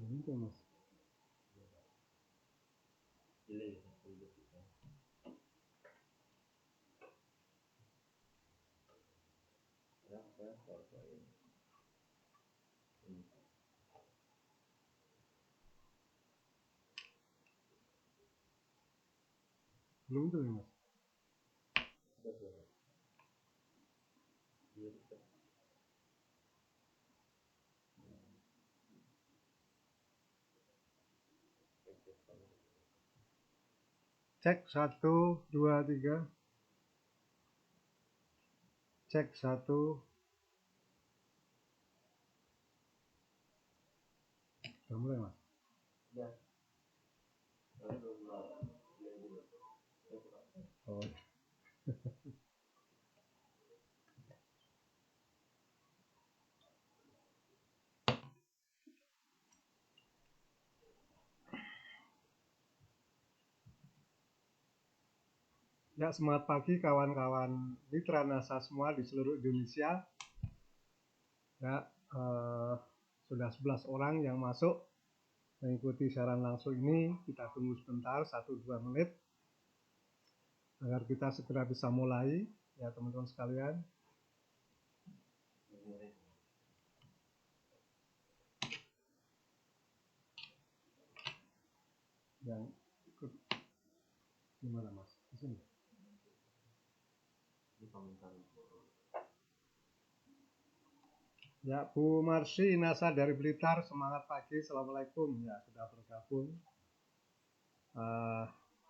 Gitu mas. Belum tuh ya mas. Cek 1 2 3. Cek 1. Udah mulai mas. Oh. Ya, semangat pagi kawan-kawan mitra NASA semua di seluruh Indonesia. Ya, sudah 11 orang yang masuk mengikuti siaran langsung ini. Kita tunggu sebentar 1-2 menit agar kita segera bisa mulai, ya teman-teman sekalian. Yang ikut gimana mas? Di sini. Ya, Bu Marsi NASA dari Blitar, semangat pagi, assalamualaikum. Ya, sudah bergabung.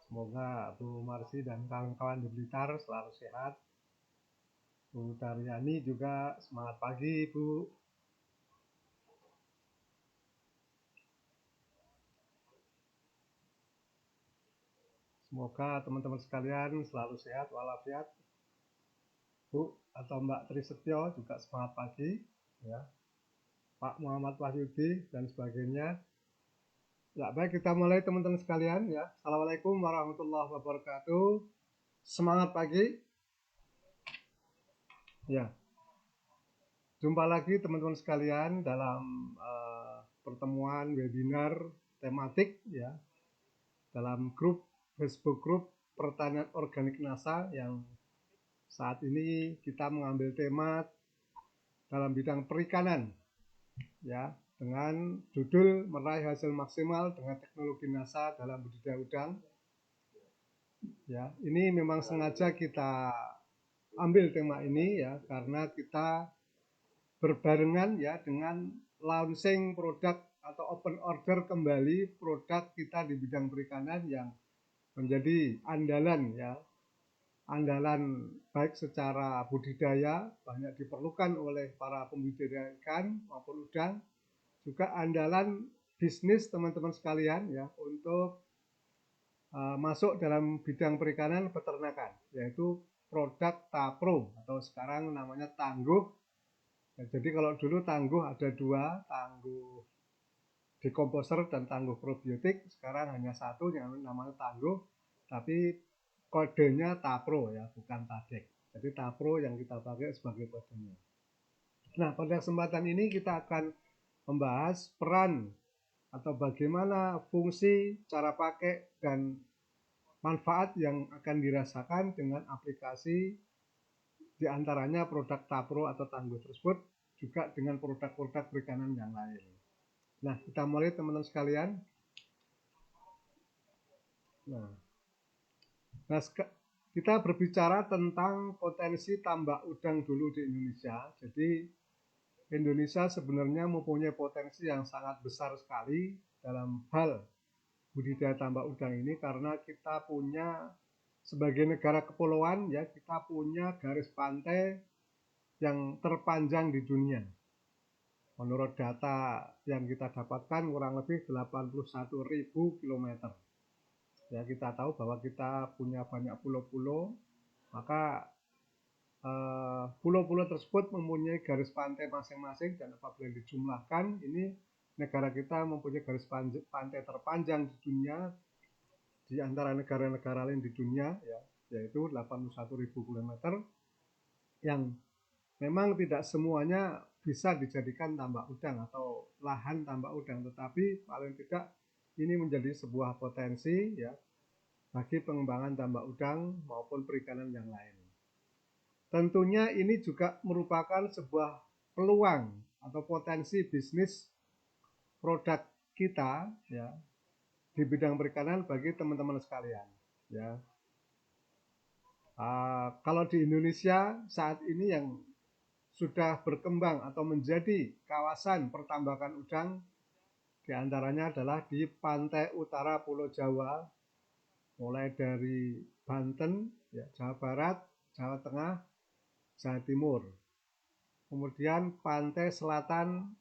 Semoga Bu Marsi dan kawan-kawan di Blitar selalu sehat. Bu Daryani juga semangat pagi, Bu. Semoga teman-teman sekalian selalu sehat walafiat. Bu atau Mbak Trisetyo juga semangat pagi, ya. Pak Muhammad Wahyudi dan sebagainya. Ya, baik, kita mulai teman-teman sekalian, ya. Assalamualaikum warahmatullahi wabarakatuh. Semangat pagi. Ya. Jumpa lagi teman-teman sekalian dalam pertemuan webinar tematik, ya, dalam grup Facebook grup pertanian organik NASA yang saat ini kita mengambil tema dalam bidang perikanan, ya, dengan judul meraih hasil maksimal dengan teknologi NASA dalam budidaya udang. Ya, ini memang sengaja kita ambil tema ini, ya, karena kita berbarengan, ya, dengan launching produk atau open order kembali produk kita di bidang perikanan yang menjadi andalan, ya, andalan baik secara budidaya banyak diperlukan oleh para pembudidaya ikan maupun udang, juga andalan bisnis teman-teman sekalian, ya, untuk masuk dalam bidang perikanan peternakan, yaitu produk Tapro atau sekarang namanya Tangguh. Ya, jadi kalau dulu Tangguh ada dua, Tangguh dekomposer dan Tangguh probiotik, sekarang hanya satu yang namanya Tangguh, tapi kodenya Tapro, ya, bukan Tadek. Jadi Tapro yang kita pakai sebagai kodenya. Nah, pada kesempatan ini kita akan membahas peran atau bagaimana fungsi, cara pakai, dan manfaat yang akan dirasakan dengan aplikasi diantaranya produk Tapro atau Tangguh tersebut, juga dengan produk-produk perikanan yang lain. Nah, kita mulai teman-teman sekalian. Nah, kita berbicara tentang potensi tambak udang dulu di Indonesia. Jadi Indonesia sebenarnya mempunyai potensi yang sangat besar sekali dalam hal budidaya tambak udang ini, karena kita punya sebagai negara kepulauan, ya, kita punya garis pantai yang terpanjang di dunia. Menurut data yang kita dapatkan kurang lebih 81.000 km. Ya, kita tahu bahwa kita punya banyak pulau-pulau, maka pulau-pulau tersebut mempunyai garis pantai masing-masing, dan apabila dijumlahkan, ini negara kita mempunyai garis pantai terpanjang di dunia di antara negara-negara lain di dunia, ya, yaitu 81.000 km, yang memang tidak semuanya bisa dijadikan tambak udang atau lahan tambak udang, tetapi paling tidak ini menjadi sebuah potensi ya bagi pengembangan tambak udang maupun perikanan yang lain. Tentunya ini juga merupakan sebuah peluang atau potensi bisnis produk kita ya di bidang perikanan bagi teman-teman sekalian ya. Kalau di Indonesia saat ini yang sudah berkembang atau menjadi kawasan pertambakan udang diantaranya adalah di pantai utara Pulau Jawa, mulai dari Banten, ya, Jawa Barat, Jawa Tengah, Jawa Timur. Kemudian pantai selatan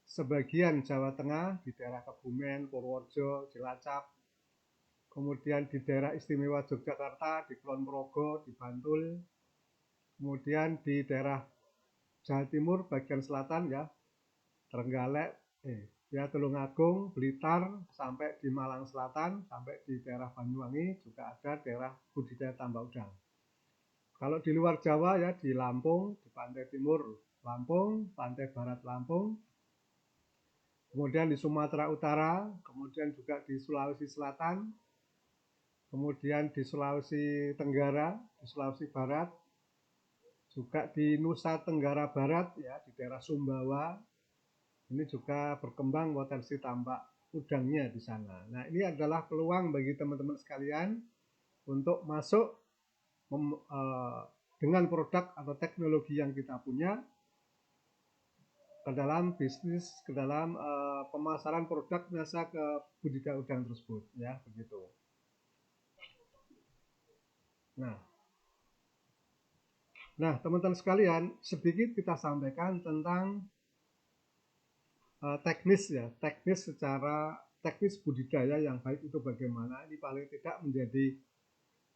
sebagian Jawa Tengah di daerah Kebumen, Purworejo, Cilacap. Kemudian di daerah istimewa Yogyakarta, di Kulon Progo, di Bantul. Kemudian di daerah Jawa Timur bagian selatan ya, Trenggalek, ya Tulungagung, Blitar, sampai di Malang Selatan, sampai di daerah Banyuwangi juga ada daerah budidaya tambak udang. Kalau di luar Jawa ya di Lampung, di pantai timur Lampung, pantai barat Lampung, kemudian di Sumatera Utara, kemudian juga di Sulawesi Selatan, kemudian di Sulawesi Tenggara, di Sulawesi Barat, juga di Nusa Tenggara Barat ya di daerah Sumbawa. Ini juga berkembang potensi tambak udangnya di sana. Nah, ini adalah peluang bagi teman-teman sekalian untuk masuk dengan produk atau teknologi yang kita punya ke dalam bisnis, ke dalam pemasaran produk jasa ke budidaya udang tersebut, ya begitu. Nah, teman-teman sekalian, sedikit kita sampaikan tentang teknis ya, teknis budidaya yang baik itu bagaimana. Ini paling tidak menjadi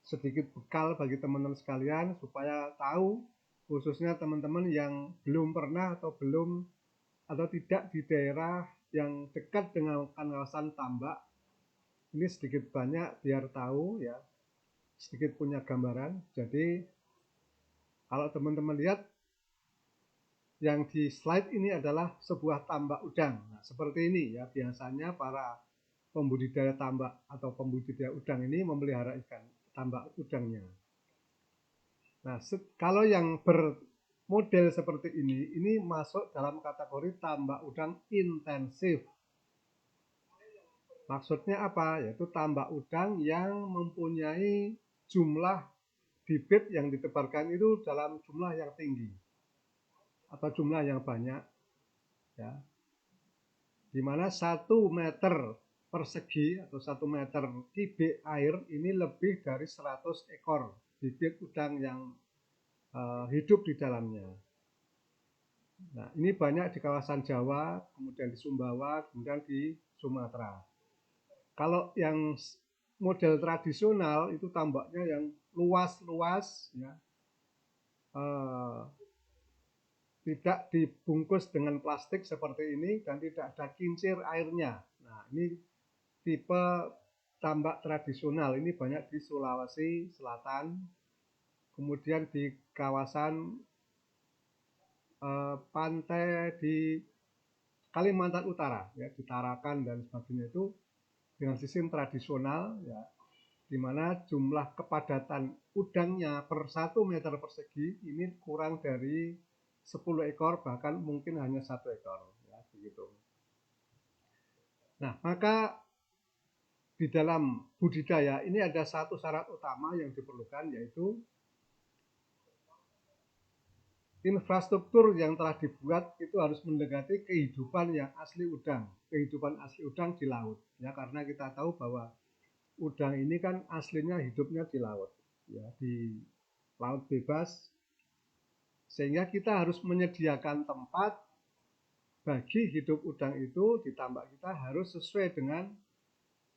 sedikit bekal bagi teman-teman sekalian supaya tahu, khususnya teman-teman yang belum pernah atau tidak di daerah yang dekat dengan kawasan tambak. Ini sedikit banyak biar tahu ya, sedikit punya gambaran. Jadi kalau teman-teman lihat yang di slide ini adalah sebuah tambak udang. Nah, seperti ini ya, biasanya para pembudidaya tambak atau pembudidaya udang ini memelihara ikan tambak udangnya. Nah, kalau yang bermodel seperti ini masuk dalam kategori tambak udang intensif. Maksudnya apa? Yaitu tambak udang yang mempunyai jumlah bibit yang ditebarkan itu dalam jumlah yang tinggi atau jumlah yang banyak, ya. Di mana 1 meter persegi atau 1 meter kubik air ini lebih dari 100 ekor bibit udang yang hidup di dalamnya. Nah, ini banyak di kawasan Jawa, kemudian di Sumbawa, kemudian di Sumatera. Kalau yang model tradisional itu tambaknya yang luas-luas, ya, tidak dibungkus dengan plastik seperti ini dan tidak ada kincir airnya. Nah, ini tipe tambak tradisional, ini banyak di Sulawesi Selatan, kemudian di kawasan pantai di Kalimantan Utara, ya, di Tarakan dan sebagainya itu dengan sistem tradisional, ya, di mana jumlah kepadatan udangnya per 1 meter persegi ini kurang dari 10 ekor, bahkan mungkin hanya 1 ekor, ya, begitu. Nah, maka di dalam budidaya ini ada satu syarat utama yang diperlukan, yaitu infrastruktur yang telah dibuat itu harus mendekati kehidupan yang asli udang, kehidupan asli udang di laut, ya, karena kita tahu bahwa udang ini kan aslinya hidupnya di laut, ya, di laut bebas, sehingga kita harus menyediakan tempat bagi hidup udang itu di tambak kita harus sesuai dengan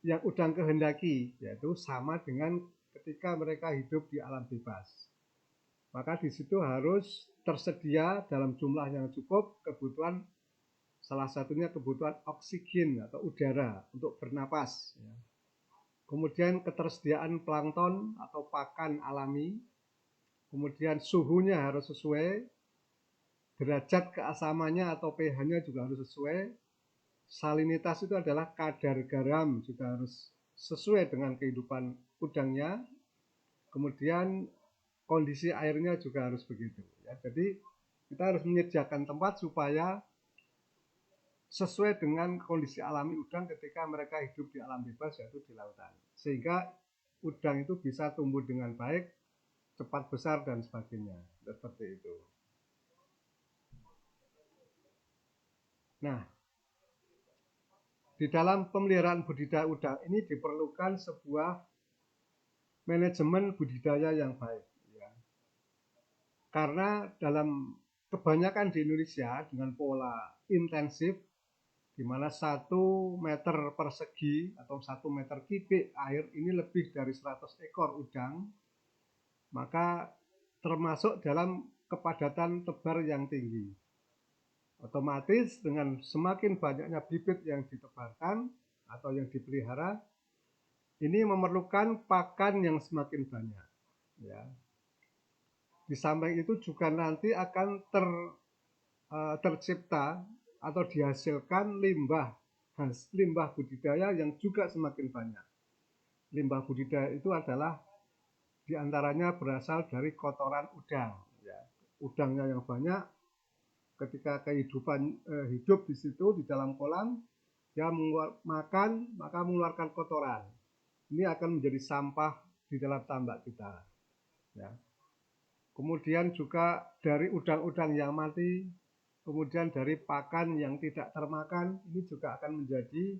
yang udang kehendaki, yaitu sama dengan ketika mereka hidup di alam bebas. Maka di situ harus tersedia dalam jumlah yang cukup kebutuhan, salah satunya kebutuhan oksigen atau udara untuk bernapas. Kemudian ketersediaan plankton atau pakan alami. Kemudian suhunya harus sesuai. derajat keasamannya atau pH-nya juga harus sesuai. Salinitas itu adalah kadar garam juga harus sesuai dengan kehidupan udangnya. Kemudian kondisi airnya juga harus begitu. Ya, jadi kita harus menyediakan tempat supaya sesuai dengan kondisi alami udang ketika mereka hidup di alam bebas, yaitu di lautan. Sehingga udang itu bisa tumbuh dengan baik, cepat besar, dan sebagainya. Seperti itu. Nah, di dalam pemeliharaan budidaya udang ini diperlukan sebuah manajemen budidaya yang baik. Ya. Karena dalam kebanyakan di Indonesia dengan pola intensif, di mana 1 meter persegi atau 1 meter kubik air ini lebih dari 100 ekor udang, maka termasuk dalam kepadatan tebar yang tinggi. Otomatis dengan semakin banyaknya bibit yang ditebarkan atau yang dipelihara, ini memerlukan pakan yang semakin banyak. Ya. Di samping itu juga nanti akan tercipta atau dihasilkan limbah budidaya yang juga semakin banyak. Limbah budidaya itu adalah diantaranya berasal dari kotoran udang. Ya. Udangnya yang banyak, ketika kehidupan hidup di situ di dalam kolam, dia makan maka mengeluarkan kotoran. Ini akan menjadi sampah di dalam tambak kita. Ya. Kemudian juga dari udang-udang yang mati, kemudian dari pakan yang tidak termakan, ini juga akan menjadi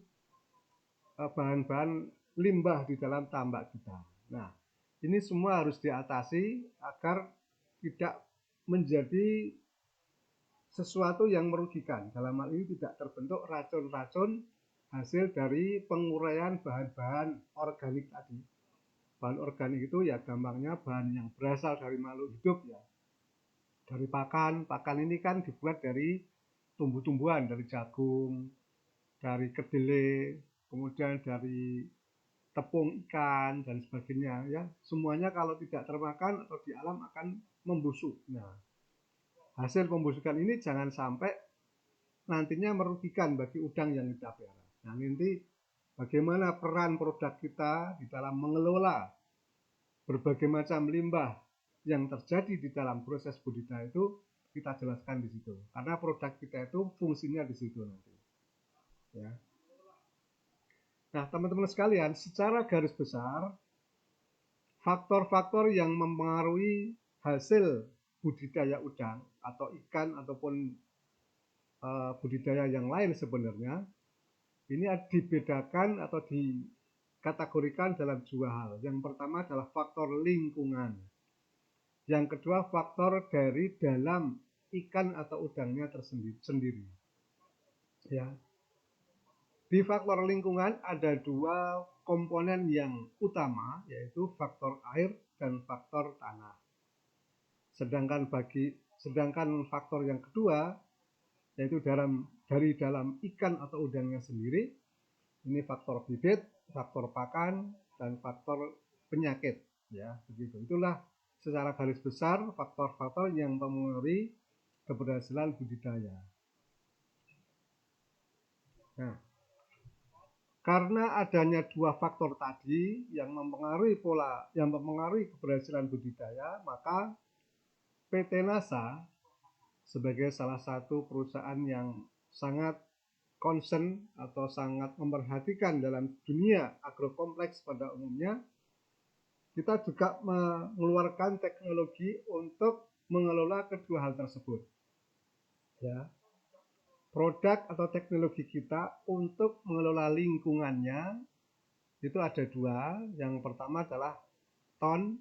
bahan-bahan limbah di dalam tambak kita. Nah, ini semua harus diatasi agar tidak menjadi sesuatu yang merugikan. Dalam hal ini tidak terbentuk racun-racun hasil dari penguraian bahan-bahan organik tadi. Bahan organik itu ya gampangnya bahan yang berasal dari makhluk hidup ya. Dari pakan ini kan dibuat dari tumbuh-tumbuhan, dari jagung, dari kedelai, kemudian dari tepung ikan dan sebagainya ya. Semuanya kalau tidak termakan atau di alam akan membusuk. Nah, hasil pembusukan ini jangan sampai nantinya merugikan bagi udang yang kita pelihara. Nah, nanti bagaimana peran produk kita di dalam mengelola berbagai macam limbah yang terjadi di dalam proses budidaya itu kita jelaskan di situ. Karena produk kita itu fungsinya di situ nanti. Ya. Nah, teman-teman sekalian, secara garis besar, faktor-faktor yang mempengaruhi hasil budidaya udang atau ikan ataupun budidaya yang lain sebenarnya, ini dibedakan atau dikategorikan dalam 2 hal. Yang pertama adalah faktor lingkungan. Yang kedua faktor dari dalam ikan atau udangnya tersendiri. Ya. Di faktor lingkungan ada 2 komponen yang utama, yaitu faktor air dan faktor tanah. Sedangkan faktor yang kedua, yaitu dari dalam ikan atau udangnya sendiri, ini faktor bibit, faktor pakan, dan faktor penyakit. Ya, begitu. Itulah secara garis besar faktor-faktor yang mempengaruhi keberhasilan budidaya. Nah, karena adanya 2 faktor tadi yang mempengaruhi keberhasilan budidaya, maka PT NASA sebagai salah satu perusahaan yang sangat concern atau sangat memperhatikan dalam dunia agrokompleks pada umumnya, kita juga mengeluarkan teknologi untuk mengelola kedua hal tersebut. Ya. Produk atau teknologi kita untuk mengelola lingkungannya itu ada 2. Yang pertama adalah TON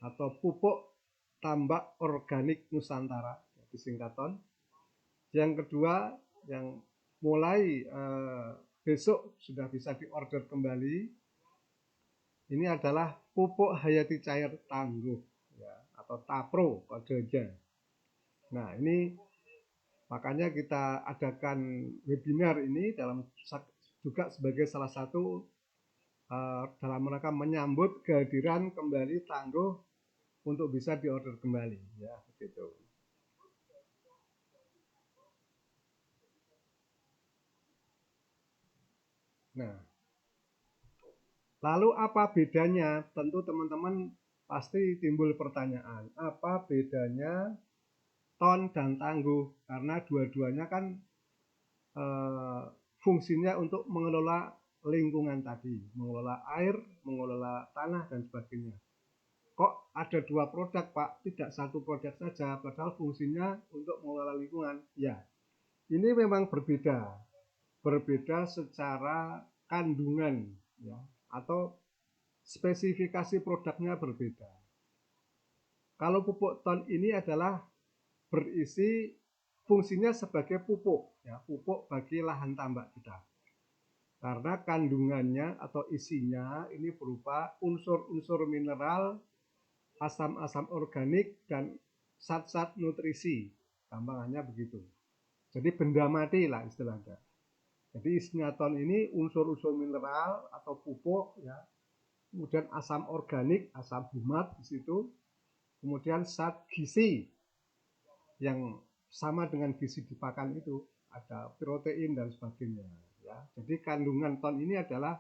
atau pupuk tambak organik Nusantara, disingkat TON. Yang kedua yang mulai besok sudah bisa diorder kembali, ini adalah pupuk hayati cair tangguh ya, atau TAPRO kodenya. Nah, ini makanya kita adakan webinar ini juga sebagai salah satu dalam rangka menyambut kehadiran kembali tangguh untuk bisa diorder kembali ya, begitu. Nah, lalu apa bedanya? Tentu teman-teman pasti timbul pertanyaan, apa bedanya ton dan tangguh? Karena dua-duanya kan fungsinya untuk mengelola lingkungan tadi, mengelola air, mengelola tanah, dan sebagainya. Kok ada dua produk, Pak? Tidak satu produk saja, padahal fungsinya untuk mengelola lingkungan. Ya, ini memang berbeda. Berbeda secara kandungan, ya, atau spesifikasi produknya berbeda. Kalau pupuk ton ini adalah berisi fungsinya sebagai pupuk, ya, pupuk bagi lahan tambak kita. Karena kandungannya atau isinya ini berupa unsur-unsur mineral, asam-asam organik, dan zat-zat nutrisi. Gampangannya begitu. Jadi benda mati lah istilahnya. Jadi isinya ton ini unsur-unsur mineral atau pupuk, ya. Kemudian asam organik, asam humat di situ. Kemudian zat gizi yang sama dengan gizi di pakan itu, ada protein dan sebagainya, ya. Jadi kandungan ton ini adalah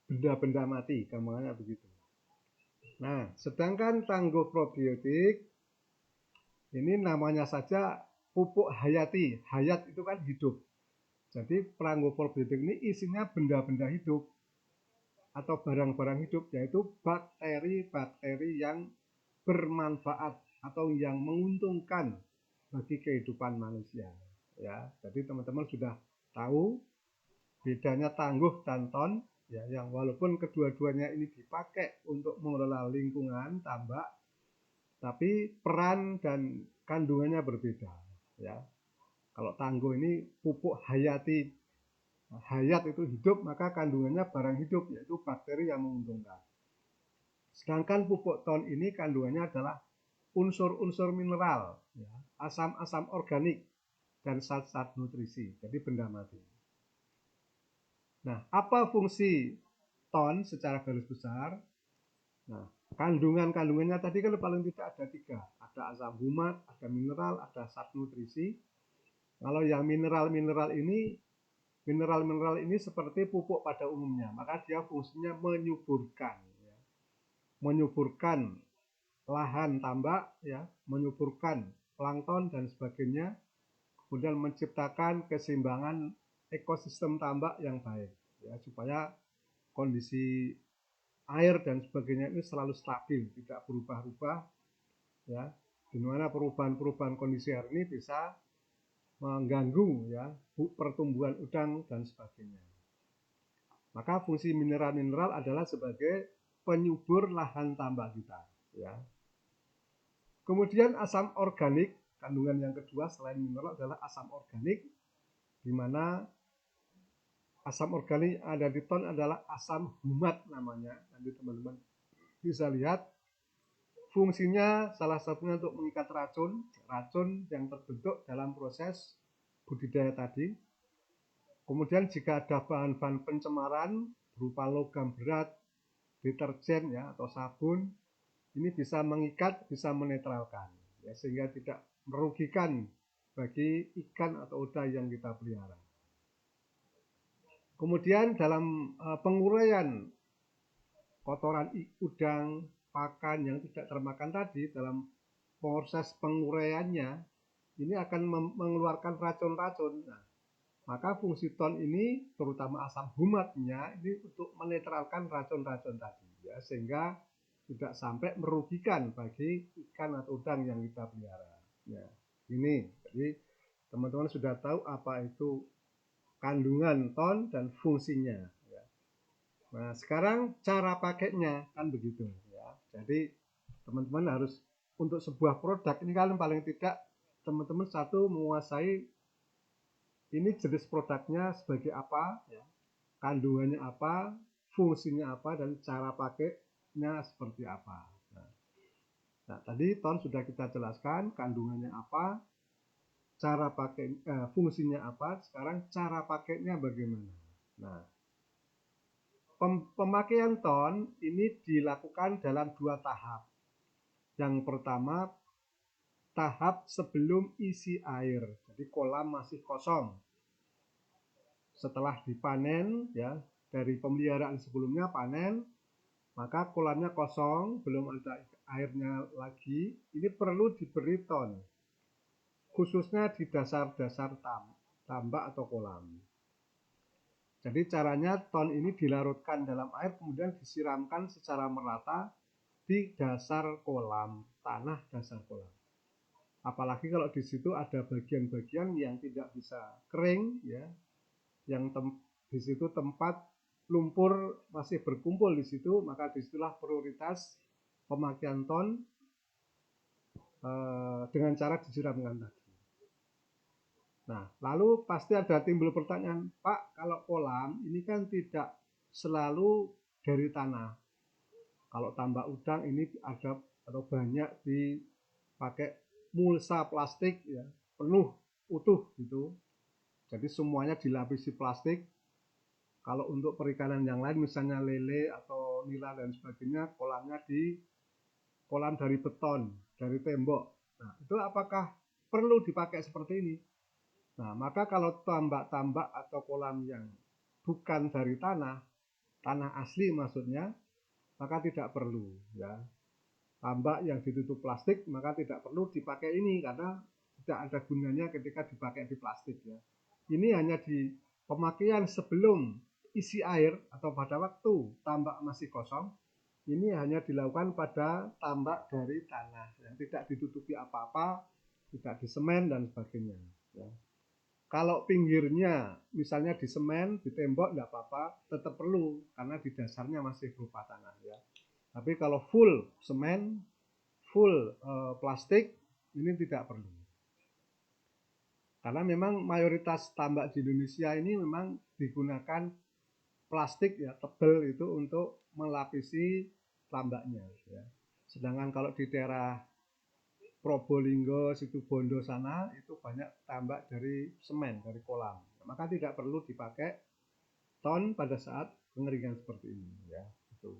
benda-benda mati, gampangannya begitu. Nah, sedangkan tangguh probiotik ini namanya saja pupuk hayati. Hayat itu kan hidup. Jadi tangguh probiotik ini isinya benda-benda hidup atau barang-barang hidup, yaitu bakteri-bakteri yang bermanfaat atau yang menguntungkan bagi kehidupan manusia, ya. Jadi teman-teman sudah tahu bedanya tangguh dan ton, ya, yang walaupun kedua-duanya ini dipakai untuk mengelola lingkungan tambak, tapi peran dan kandungannya berbeda, ya. Kalau tangguh ini pupuk hayati, hayat itu hidup, maka kandungannya barang hidup, yaitu bakteri yang menguntungkan. Sedangkan pupuk ton ini kandungannya adalah unsur-unsur mineral, ya, asam-asam organik, dan zat-zat nutrisi, jadi benda mati. Nah, apa fungsi ton secara garis besar? Nah, kandungannya tadi kan paling tidak ada 3. Ada asam humat, ada mineral, ada zat nutrisi. Kalau yang mineral-mineral ini seperti pupuk pada umumnya, maka dia fungsinya menyuburkan, ya. Menyuburkan lahan tambak, ya, menyuburkan plankton dan sebagainya, kemudian menciptakan keseimbangan ekosistem tambak yang baik, ya, supaya kondisi air dan sebagainya ini selalu stabil, tidak berubah-ubah, ya, di mana perubahan-perubahan kondisi air ini bisa mengganggu, ya, pertumbuhan udang dan sebagainya. Maka fungsi mineral-mineral adalah sebagai penyubur lahan tambak kita, ya. Kemudian asam organik, kandungan yang kedua selain mineral adalah asam organik, di mana asam organik ada di ton adalah asam humat namanya. Nanti teman-teman bisa lihat fungsinya salah satunya untuk mengikat racun yang terbentuk dalam proses budidaya tadi. Kemudian jika ada bahan-bahan pencemaran berupa logam berat, deterjen, ya, atau sabun, ini bisa mengikat, bisa menetralkan, ya, sehingga tidak merugikan bagi ikan atau udang yang kita pelihara. Kemudian dalam penguraian kotoran udang, pakan yang tidak termakan tadi, dalam proses penguraiannya ini akan mengeluarkan racun-racun. Nah, maka fungsi ton ini, terutama asam humatnya, ini untuk menetralkan racun-racun tadi, ya, sehingga tidak sampai merugikan bagi ikan atau udang yang kita pelihara. Ya, ini, jadi teman-teman sudah tahu apa itu kandungan ton dan fungsinya. Ya. Nah, sekarang cara pakainya kan begitu, ya. Jadi teman-teman harus untuk sebuah produk ini kalian paling tidak teman-teman satu menguasai ini jenis produknya sebagai apa, ya, kandungannya apa, fungsinya apa, dan cara pakainya seperti apa. Nah, tadi ton sudah kita jelaskan kandungannya apa, cara pakai, fungsinya apa. Sekarang cara pakainya bagaimana. Nah, pemakaian ton ini dilakukan dalam 2 tahap. Yang pertama, tahap sebelum isi air, jadi kolam masih kosong. Setelah dipanen, ya, dari pemeliharaan sebelumnya panen, maka kolamnya kosong, belum ada airnya lagi, ini perlu diberi ton, khususnya di dasar-dasar tambak atau kolam. Jadi caranya ton ini dilarutkan dalam air, kemudian disiramkan secara merata di dasar kolam, tanah dasar kolam. Apalagi kalau di situ ada bagian-bagian yang tidak bisa kering, ya, yang di situ tempat lumpur masih berkumpul di situ, maka disitulah prioritas pemakaian ton dengan cara disiramkan tadi. Nah, lalu pasti ada timbul pertanyaan, Pak, kalau kolam ini kan tidak selalu dari tanah. Kalau tambak udang ini ada atau banyak dipakai mulsa plastik, ya, penuh utuh gitu. Jadi semuanya dilapisi plastik. Kalau untuk perikanan yang lain, misalnya lele atau nila dan sebagainya, kolamnya di kolam dari beton, dari tembok. Nah, itu apakah perlu dipakai seperti ini? Nah, maka kalau tambak-tambak atau kolam yang bukan dari tanah, tanah asli maksudnya, maka tidak perlu, ya. Tambak yang ditutup plastik, maka tidak perlu dipakai ini karena tidak ada gunanya ketika dipakai di plastik, ya. Ini hanya di pemakaian sebelum isi air atau pada waktu tambak masih kosong, ini hanya dilakukan pada tambak dari tanah yang tidak ditutupi apa-apa, tidak disemen dan sebagainya, ya. Kalau pinggirnya misalnya di semen, di tembok nggak apa-apa, tetap perlu karena di dasarnya masih berupa tanah, ya. Tapi kalau full semen, full plastik, ini tidak perlu. Karena memang mayoritas tambak di Indonesia ini memang digunakan plastik, ya, tebal itu untuk melapisi tambaknya, ya. Sedangkan kalau di daerah Probolinggo, Situbondo sana itu banyak tambak dari semen, dari kolam. Maka tidak perlu dipakai ton pada saat pengeringan seperti ini, ya. Itu.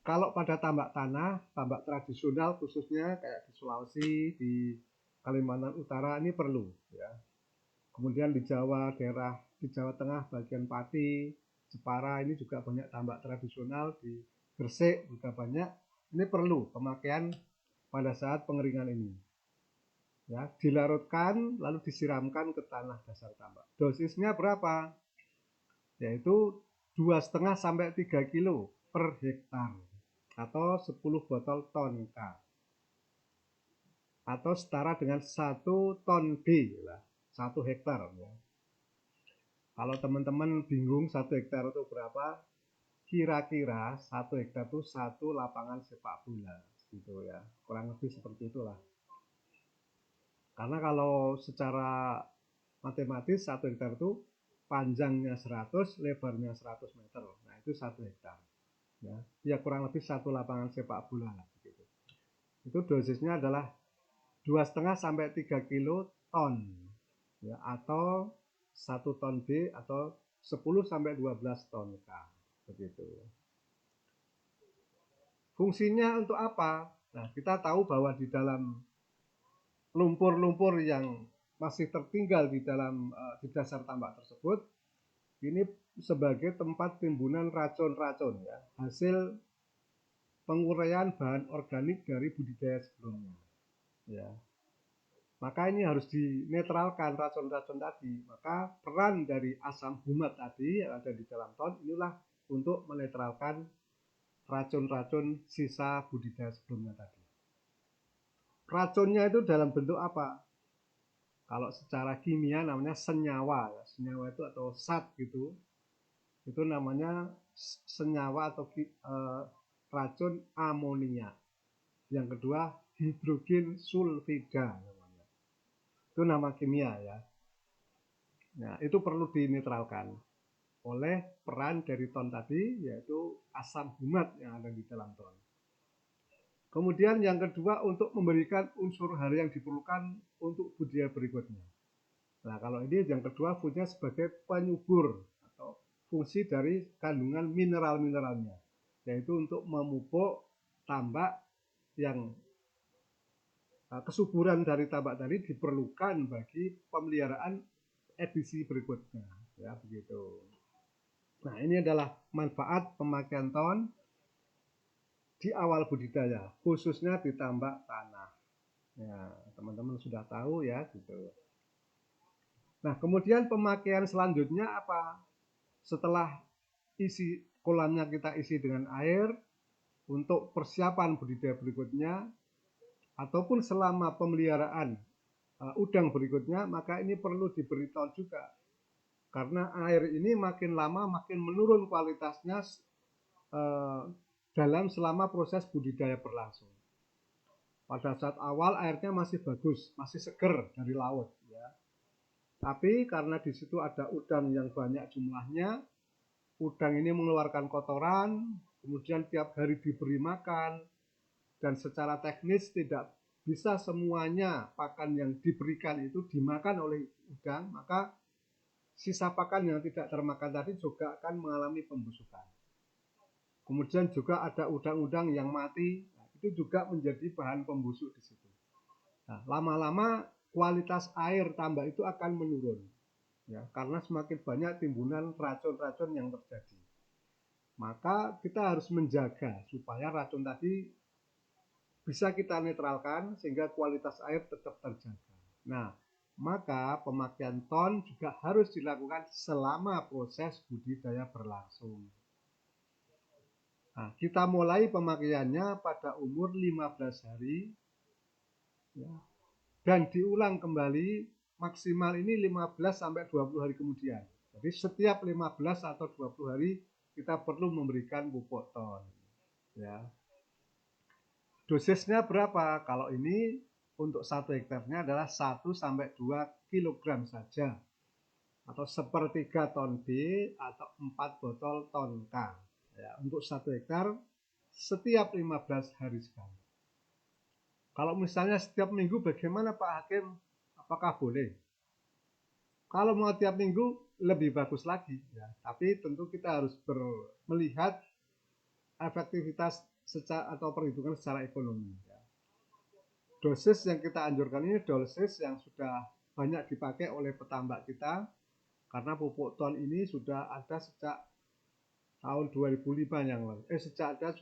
Kalau pada tambak tanah, tambak tradisional khususnya kayak di Sulawesi, di Kalimantan Utara ini perlu, ya. Kemudian di Jawa, daerah di Jawa Tengah bagian Pati, Jepara ini juga banyak tambak tradisional, di Gresik juga banyak. Ini perlu pemakaian pada saat pengeringan ini, ya. Dilarutkan lalu disiramkan ke tanah dasar tambak. Dosisnya berapa? Yaitu 2,5 sampai 3 kilo per hektar atau 10 botol ton K, atau setara dengan 1 ton B, lah, 1 hektar, ya. Kalau teman-teman bingung 1 hektar itu berapa, kira-kira 1 hektar itu 1 lapangan sepak bola, gitu, ya. Kurang lebih seperti itulah. Karena kalau secara matematis 1 hektar itu panjangnya 100, lebarnya 100 meter. Nah, itu 1 hektar. Ya, ya kurang lebih 1 lapangan sepak bola lah, begitu. Itu dosisnya adalah 2,5 sampai 3 kilo ton, ya, atau 1 ton B atau 10 sampai 12 ton K, begitu. Fungsinya untuk apa? Nah, kita tahu bahwa di dalam lumpur-lumpur yang masih tertinggal di dalam di dasar tambak tersebut, ini sebagai tempat timbunan racun-racun, ya, hasil penguraian bahan organik dari budidaya sebelumnya, ya. Maka ini harus dinetralkan racun-racun tadi. Maka peran dari asam humat tadi yang ada di dalam ton inilah untuk menetralkan racun-racun sisa budidaya sebelumnya tadi. Racunnya itu dalam bentuk apa? Kalau secara kimia namanya senyawa, ya. Senyawa itu atau zat gitu. Itu namanya senyawa atau racun amonia. Yang kedua hidrogen sulfida namanya. Itu nama kimia, ya. Nah, itu perlu dinetralkan oleh peran dari ton tadi, yaitu asam humat yang ada di dalam ton. Kemudian yang kedua untuk memberikan unsur hara yang diperlukan untuk budidaya berikutnya. Nah, kalau ini yang kedua fungsinya sebagai penyubur atau fungsi dari kandungan mineral-mineralnya, yaitu untuk memupuk tambak yang kesuburan dari tambak tadi diperlukan bagi pemeliharaan edisi berikutnya, ya, begitu. Nah, ini adalah manfaat pemakaian ton di awal budidaya, khususnya di tambak tanah. Ya, teman-teman sudah tahu ya, gitu. Nah, kemudian pemakaian selanjutnya apa? Setelah isi kolamnya kita isi dengan air, untuk persiapan budidaya berikutnya, ataupun selama pemeliharaan udang berikutnya, maka ini perlu diberi ton juga. Karena air ini makin lama makin menurun kualitasnya dalam selama proses budidaya berlangsung. Pada saat awal airnya masih bagus, masih seger dari laut, ya. Tapi karena di situ ada udang yang banyak jumlahnya, udang ini mengeluarkan kotoran, kemudian tiap hari diberi makan, dan secara teknis tidak bisa semuanya pakan yang diberikan itu dimakan oleh udang, maka sisa pakan yang tidak termakan tadi juga akan mengalami pembusukan. Kemudian juga ada udang-udang yang mati, itu juga menjadi bahan pembusuk di situ. Nah, lama-lama kualitas air tambak itu akan menurun, ya, karena semakin banyak timbunan racun-racun yang terjadi. Maka kita harus menjaga supaya racun tadi bisa kita netralkan sehingga kualitas air tetap terjaga. Nah, maka pemakaian ton juga harus dilakukan selama proses budidaya berlangsung. Nah, kita mulai pemakaiannya pada umur 15 hari, ya, dan diulang kembali maksimal ini 15 sampai 20 hari kemudian. Jadi setiap 15 atau 20 hari kita perlu memberikan pupuk ton. Ya. Dosisnya berapa? Kalau ini untuk 1 hektarnya adalah 1 sampai 2 kg saja. Atau sepertiga ton B atau 4 botol ton K. Ya, untuk 1 hektar setiap 15 hari sekali. Kalau misalnya setiap minggu bagaimana Pak Hakim? Apakah boleh? Kalau mau tiap minggu lebih bagus lagi, ya. Tapi tentu kita harus melihat efektivitas secara atau perhitungan secara ekonomi. Ya. Dosis yang kita anjurkan ini dosis yang sudah banyak dipakai oleh petambak kita, karena pupuk ton ini sudah ada sejak tahun 2005 yang lalu. Sudah ada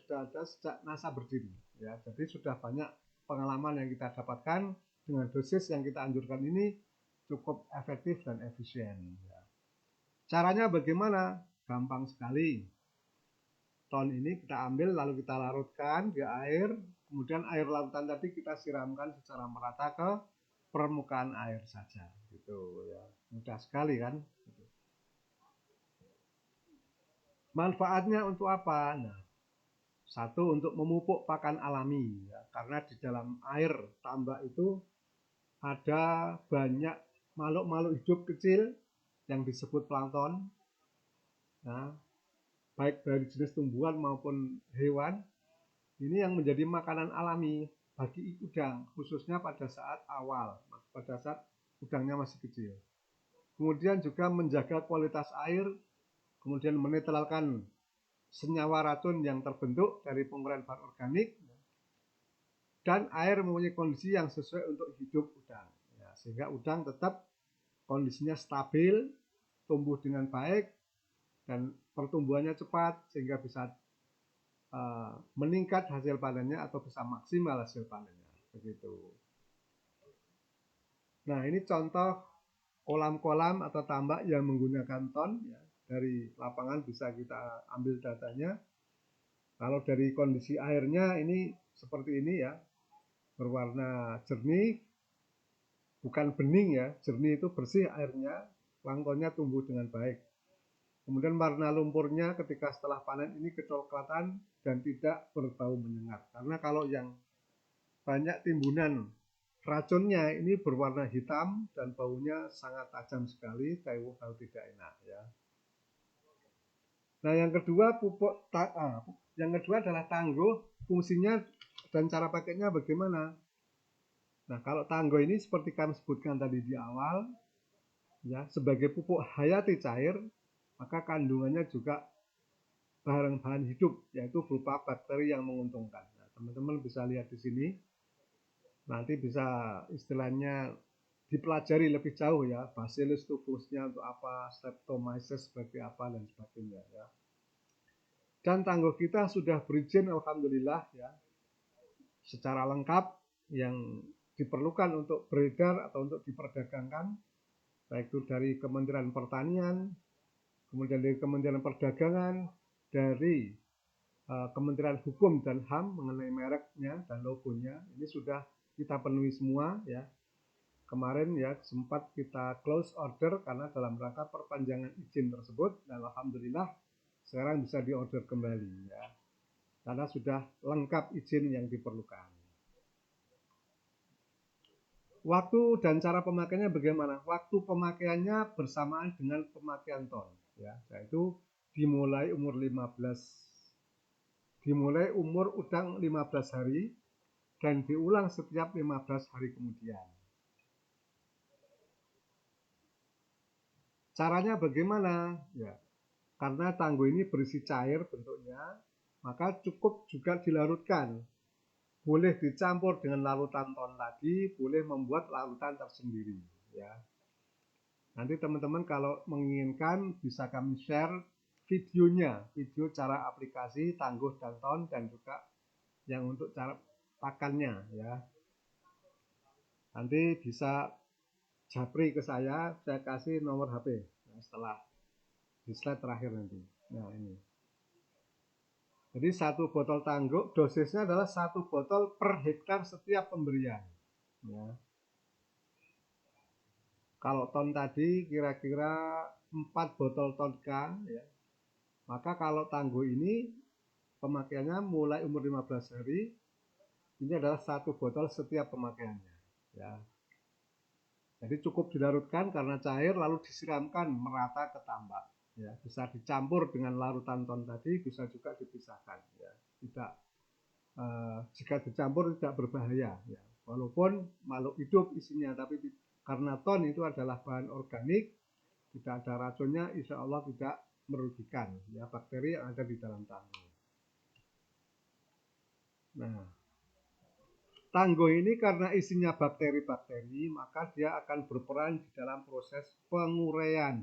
sejak NASA berdiri. Ya, jadi sudah banyak pengalaman yang kita dapatkan dengan dosis yang kita anjurkan ini cukup efektif dan efisien. Ya. Caranya bagaimana? Gampang sekali. Ton ini kita ambil lalu kita larutkan di air, kemudian air larutan tadi kita siramkan secara merata ke permukaan air saja. Gitu ya. Mudah sekali kan? Manfaatnya untuk apa? Nah, satu untuk memupuk pakan alami, ya, karena di dalam air tambak itu ada banyak makhluk-makhluk hidup kecil yang disebut plankton, ya, baik dari jenis tumbuhan maupun hewan. Ini yang menjadi makanan alami bagi udang, khususnya pada saat awal, pada saat udangnya masih kecil. Kemudian juga menjaga kualitas air, kemudian menetralkan senyawa racun yang terbentuk dari penguraian bahan organik, dan air mempunyai kondisi yang sesuai untuk hidup udang, ya, sehingga udang tetap kondisinya stabil, tumbuh dengan baik, dan pertumbuhannya cepat sehingga bisa meningkat hasil panennya atau bisa maksimal hasil panennya, begitu. Nah, ini contoh kolam-kolam atau tambak yang menggunakan ton, ya. Dari lapangan bisa kita ambil datanya. Kalau dari kondisi airnya ini seperti ini, ya, berwarna jernih, bukan bening, ya, jernih itu bersih airnya, planktonnya tumbuh dengan baik. Kemudian warna lumpurnya ketika setelah panen ini kecoklatan dan tidak berbau menyengat. Karena kalau yang banyak timbunan racunnya ini berwarna hitam dan baunya sangat tajam sekali, bau tidak enak, ya. Nah, yang kedua adalah tangguh. Fungsinya dan cara pakainya bagaimana? Nah, kalau tangguh ini seperti kami sebutkan tadi di awal, ya, sebagai pupuk hayati cair, maka kandungannya juga bahan-bahan hidup, yaitu berupa bakteri yang menguntungkan. Nah, teman-teman bisa lihat di sini. Nanti bisa istilahnya dipelajari lebih jauh ya, Bacillus tubusnya untuk apa, Streptomyces sebagai apa dan sebagainya ya. Dan tangguh kita sudah berizin alhamdulillah ya, secara lengkap yang diperlukan untuk beredar atau untuk diperdagangkan, baik itu dari Kementerian Pertanian, kemudian dari Kementerian Perdagangan, dari Kementerian Hukum dan HAM mengenai mereknya dan logonya, ini sudah kita penuhi semua ya. Kemarin ya sempat kita close order karena dalam rangka perpanjangan izin tersebut, dan alhamdulillah sekarang bisa diorder kembali ya, karena sudah lengkap izin yang diperlukan. Waktu dan cara pemakaiannya bagaimana? Waktu pemakaiannya bersamaan dengan pemakaian ton ya, yaitu dimulai umur udang 15 hari dan diulang setiap 15 hari kemudian. Caranya bagaimana? Ya, karena tangguh ini berisi cair bentuknya, maka cukup juga dilarutkan. Boleh dicampur dengan larutan ton tadi, boleh membuat larutan tersendiri. Ya. Nanti teman-teman kalau menginginkan bisa kami share videonya, video cara aplikasi tangguh dan ton, dan juga yang untuk cara pakannya. Ya. Nanti bisa japri ke saya kasih nomor HP setelah di slide terakhir nanti. Nah ini. Jadi satu botol tangguh dosisnya adalah 1 botol per hektar setiap pemberian. Ya. Kalau ton tadi kira-kira 4 botol tonka, ya. Maka kalau tangguh ini pemakaiannya mulai umur 15 hari, ini adalah 1 botol setiap pemakaiannya. Ya. Jadi cukup dilarutkan karena cair, lalu disiramkan merata ke tambak. Ya, bisa dicampur dengan larutan ton tadi, bisa juga dipisahkan. Ya. Tidak, jika dicampur tidak berbahaya. Ya. Walaupun makhluk hidup isinya, tapi karena ton itu adalah bahan organik, tidak ada racunnya, insya Allah tidak merugikan ya bakteri yang ada di dalam tangguh. Nah, tangguh ini karena isinya bakteri-bakteri, maka dia akan berperan di dalam proses penguraian.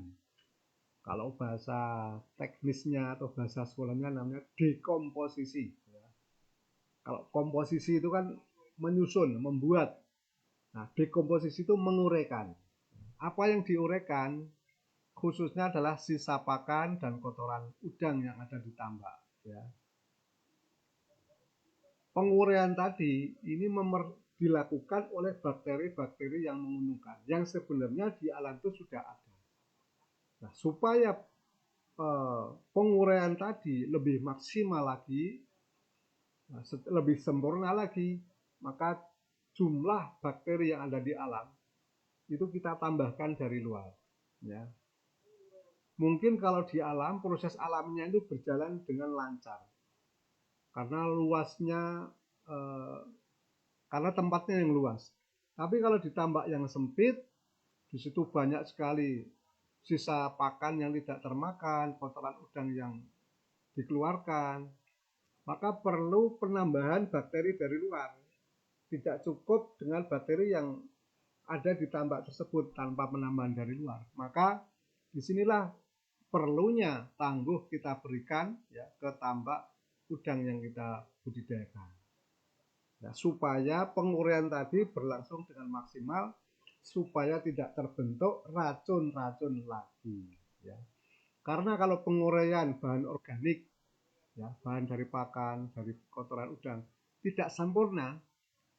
Kalau bahasa teknisnya atau bahasa sekolahnya namanya dekomposisi. Kalau komposisi itu kan menyusun, membuat. Nah, dekomposisi itu menguraikan. Apa yang diuraikan khususnya adalah sisa pakan dan kotoran udang yang ada di tambak. Ya. Penguraian tadi ini dilakukan oleh bakteri-bakteri yang menguntungkan, yang sebenarnya di alam itu sudah ada. Nah, supaya penguraian tadi lebih maksimal lagi, lebih sempurna lagi, maka jumlah bakteri yang ada di alam itu kita tambahkan dari luar. Ya. Mungkin kalau di alam, proses alamnya itu berjalan dengan lancar. Karena luasnya, karena tempatnya yang luas. Tapi kalau di tambak yang sempit, di situ banyak sekali sisa pakan yang tidak termakan, kotoran udang yang dikeluarkan, maka perlu penambahan bakteri dari luar. Tidak cukup dengan bakteri yang ada di tambak tersebut tanpa penambahan dari luar. Maka disinilah perlunya tangguh kita berikan ya ke tambak udang yang kita budidayakan. Ya, supaya penguraian tadi berlangsung dengan maksimal, supaya tidak terbentuk racun-racun lagi. Ya. Karena kalau penguraian bahan organik, ya, bahan dari pakan, dari kotoran udang, tidak sempurna,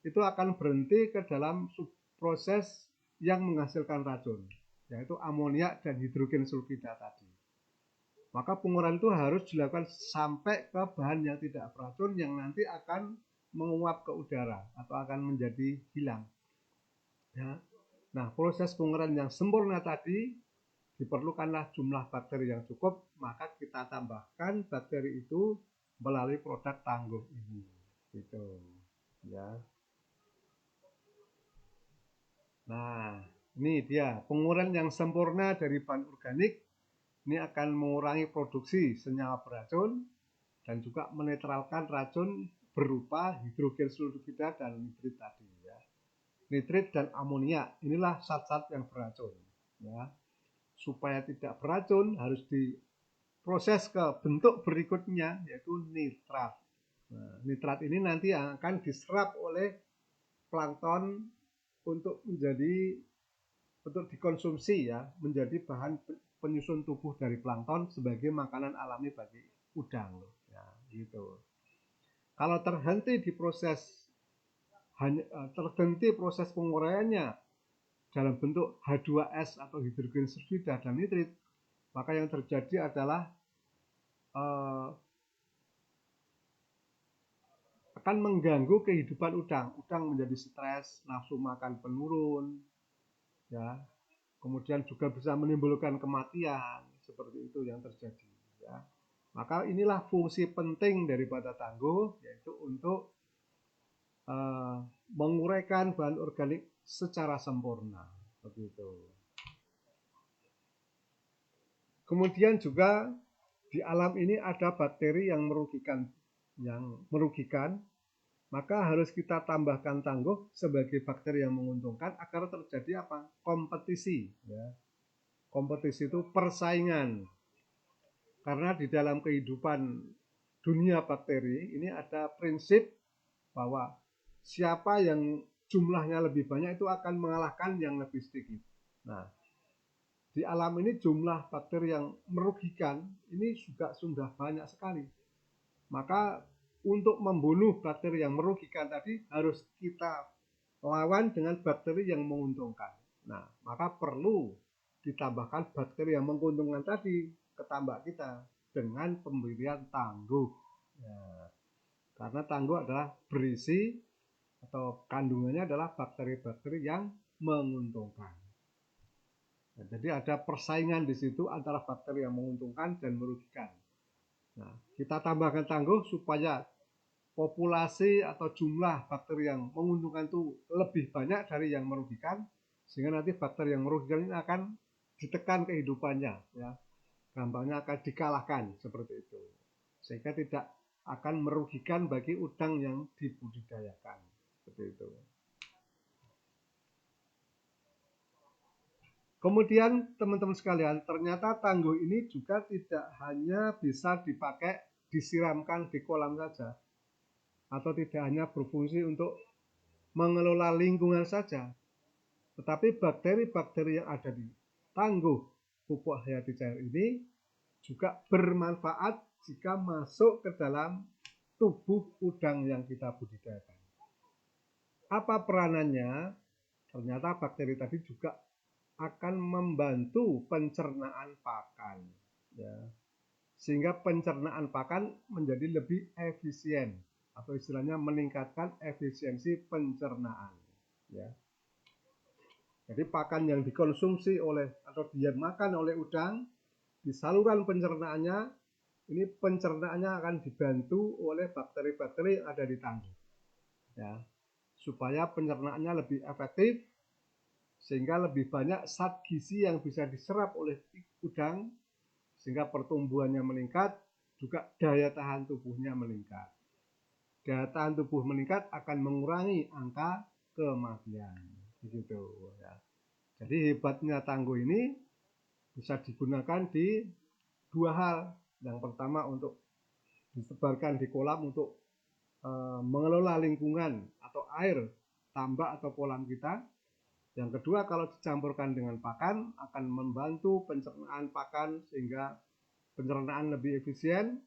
itu akan berhenti ke dalam proses yang menghasilkan racun, yaitu amoniak dan hidrogen sulfida tadi. Maka penguraian itu harus dilakukan sampai ke bahan yang tidak beracun yang nanti akan menguap ke udara atau akan menjadi hilang. Ya. Nah, proses penguraian yang sempurna tadi diperlukanlah jumlah bakteri yang cukup, maka kita tambahkan bakteri itu melalui produk tangguh ini. Gitu. Ya. Nah, ini dia penguraian yang sempurna dari bahan organik. Ini akan mengurangi produksi senyawa beracun dan juga menetralkan racun berupa hidrogen sulfida dan nitrit tadi. Ya. nitrit dan amonia. Inilah zat-zat yang beracun. Ya. Supaya tidak beracun harus diproses ke bentuk berikutnya, yaitu nitrat. Nah, nitrat ini nanti akan diserap oleh plankton untuk dikonsumsi, ya, menjadi bahan penyusun tubuh dari plankton sebagai makanan alami bagi udang. Ya, gitu. Kalau terhenti proses penguraiannya dalam bentuk H2S atau hidrogen sulfida dan nitrit, maka yang terjadi adalah akan mengganggu kehidupan udang. Udang menjadi stres, nafsu makan penurun, ya. Kemudian juga bisa menimbulkan kematian, seperti itu yang terjadi. Ya. Maka inilah fungsi penting daripada tangguh, yaitu untuk menguraikan bahan organik secara sempurna, begitu. Kemudian juga di alam ini ada bakteri yang merugikan, maka harus kita tambahkan tangguh sebagai bakteri yang menguntungkan agar terjadi apa? Kompetisi. Ya. Kompetisi itu persaingan. Karena di dalam kehidupan dunia bakteri ini ada prinsip bahwa siapa yang jumlahnya lebih banyak itu akan mengalahkan yang lebih sedikit. Nah, di alam ini jumlah bakteri yang merugikan ini juga sudah banyak sekali. Maka untuk membunuh bakteri yang merugikan tadi harus kita lawan dengan bakteri yang menguntungkan. Nah, maka perlu ditambahkan bakteri yang menguntungkan tadi ke tambak kita dengan pemberian tangguh. Ya, karena tangguh adalah berisi atau kandungannya adalah bakteri-bakteri yang menguntungkan. Nah, jadi ada persaingan di situ antara bakteri yang menguntungkan dan merugikan. Nah, kita tambahkan tangguh supaya populasi atau jumlah bakteri yang menguntungkan itu lebih banyak dari yang merugikan, sehingga nanti bakteri yang merugikan ini akan ditekan kehidupannya, ya, gampangnya akan dikalahkan seperti itu, sehingga tidak akan merugikan bagi udang yang dibudidayakan, seperti itu. Kemudian teman-teman sekalian, ternyata tangguh ini juga tidak hanya bisa dipakai disiramkan di kolam saja, atau tidak hanya berfungsi untuk mengelola lingkungan saja, tetapi bakteri-bakteri yang ada di tangguh pupuk hayati cair ini juga bermanfaat jika masuk ke dalam tubuh udang yang kita budidayakan. Apa peranannya? Ternyata bakteri tadi juga akan membantu pencernaan pakan, ya, sehingga pencernaan pakan menjadi lebih efisien, atau istilahnya meningkatkan efisiensi pencernaan, ya. Jadi pakan yang dikonsumsi atau dimakan oleh udang di saluran pencernaannya, ini pencernaannya akan dibantu oleh bakteri-bakteri yang ada di tangguh, ya, supaya pencernaannya lebih efektif, sehingga lebih banyak zat gizi yang bisa diserap oleh udang, sehingga pertumbuhannya meningkat, juga daya tahan tubuhnya meningkat. Daya tahan tubuh meningkat akan mengurangi angka kematian, begitu, ya. Jadi hebatnya tangguh ini bisa digunakan di dua hal. Yang pertama untuk disebarkan di kolam untuk mengelola lingkungan atau air tambak atau kolam kita. Yang kedua, kalau dicampurkan dengan pakan akan membantu pencernaan pakan sehingga pencernaan lebih efisien,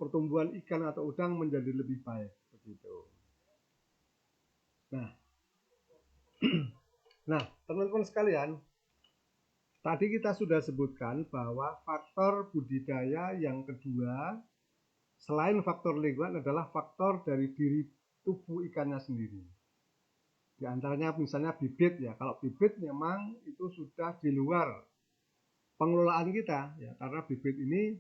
pertumbuhan ikan atau udang menjadi lebih baik, begitu. Nah, teman-teman sekalian, tadi kita sudah sebutkan bahwa faktor budidaya yang kedua selain faktor lingkungan adalah faktor dari diri tubuh ikannya sendiri. Di antaranya misalnya bibit, ya. Kalau bibit memang itu sudah di luar pengelolaan kita, ya, karena bibit ini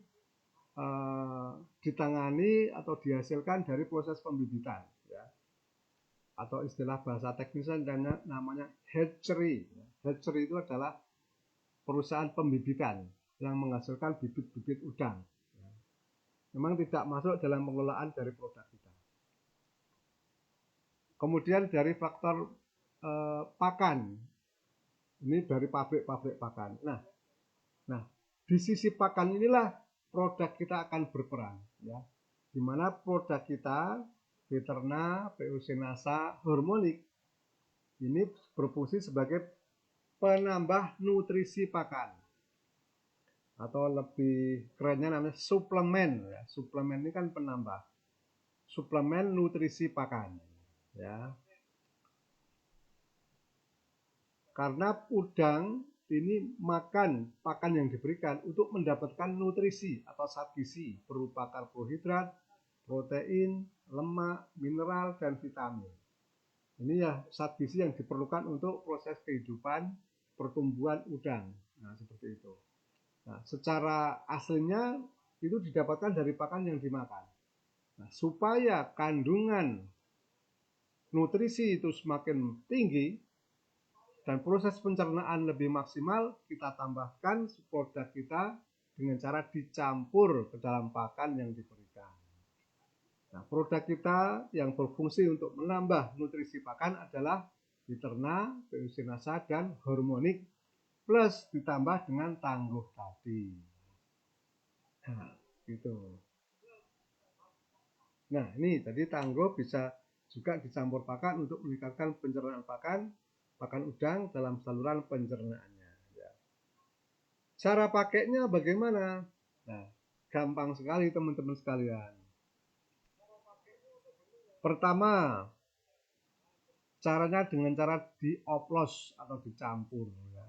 ditangani atau dihasilkan dari proses pembibitan, ya. Atau istilah bahasa teknisnya namanya hatchery. Hatchery itu adalah perusahaan pembibitan yang menghasilkan bibit-bibit udang. Memang tidak masuk dalam pengelolaan dari produk kita. Kemudian dari faktor pakan, ini dari pabrik-pabrik pakan. Nah, di sisi pakan inilah produk kita akan berperan, ya. Di mana produk kita, Beterna, PUC Nasa, Hormonik, ini berfungsi sebagai penambah nutrisi pakan. Atau lebih kerennya namanya suplemen, ya. Suplemen ini kan penambah. Suplemen nutrisi pakan, ya. Karena udang ini makan pakan yang diberikan untuk mendapatkan nutrisi atau zat gizi berupa karbohidrat, protein, lemak, mineral, dan vitamin. Ini ya zat gizi yang diperlukan untuk proses kehidupan pertumbuhan udang. Nah, seperti itu. Nah, secara aslinya itu didapatkan dari pakan yang dimakan. Nah, supaya kandungan nutrisi itu semakin tinggi, dan proses pencernaan lebih maksimal, kita tambahkan produk kita dengan cara dicampur ke dalam pakan yang diberikan. Nah, produk kita yang berfungsi untuk menambah nutrisi pakan adalah Beterna, PUC Nasa, dan Hormonik, plus ditambah dengan tangguh tadi. Nah, gitu. Nah, ini tadi tangguh bisa juga dicampur pakan untuk meningkatkan pencernaan pakan udang dalam saluran pencernaannya. Cara pakainya bagaimana? Nah, gampang sekali teman-teman sekalian. Pertama, caranya dengan cara dioplos atau dicampur, ya.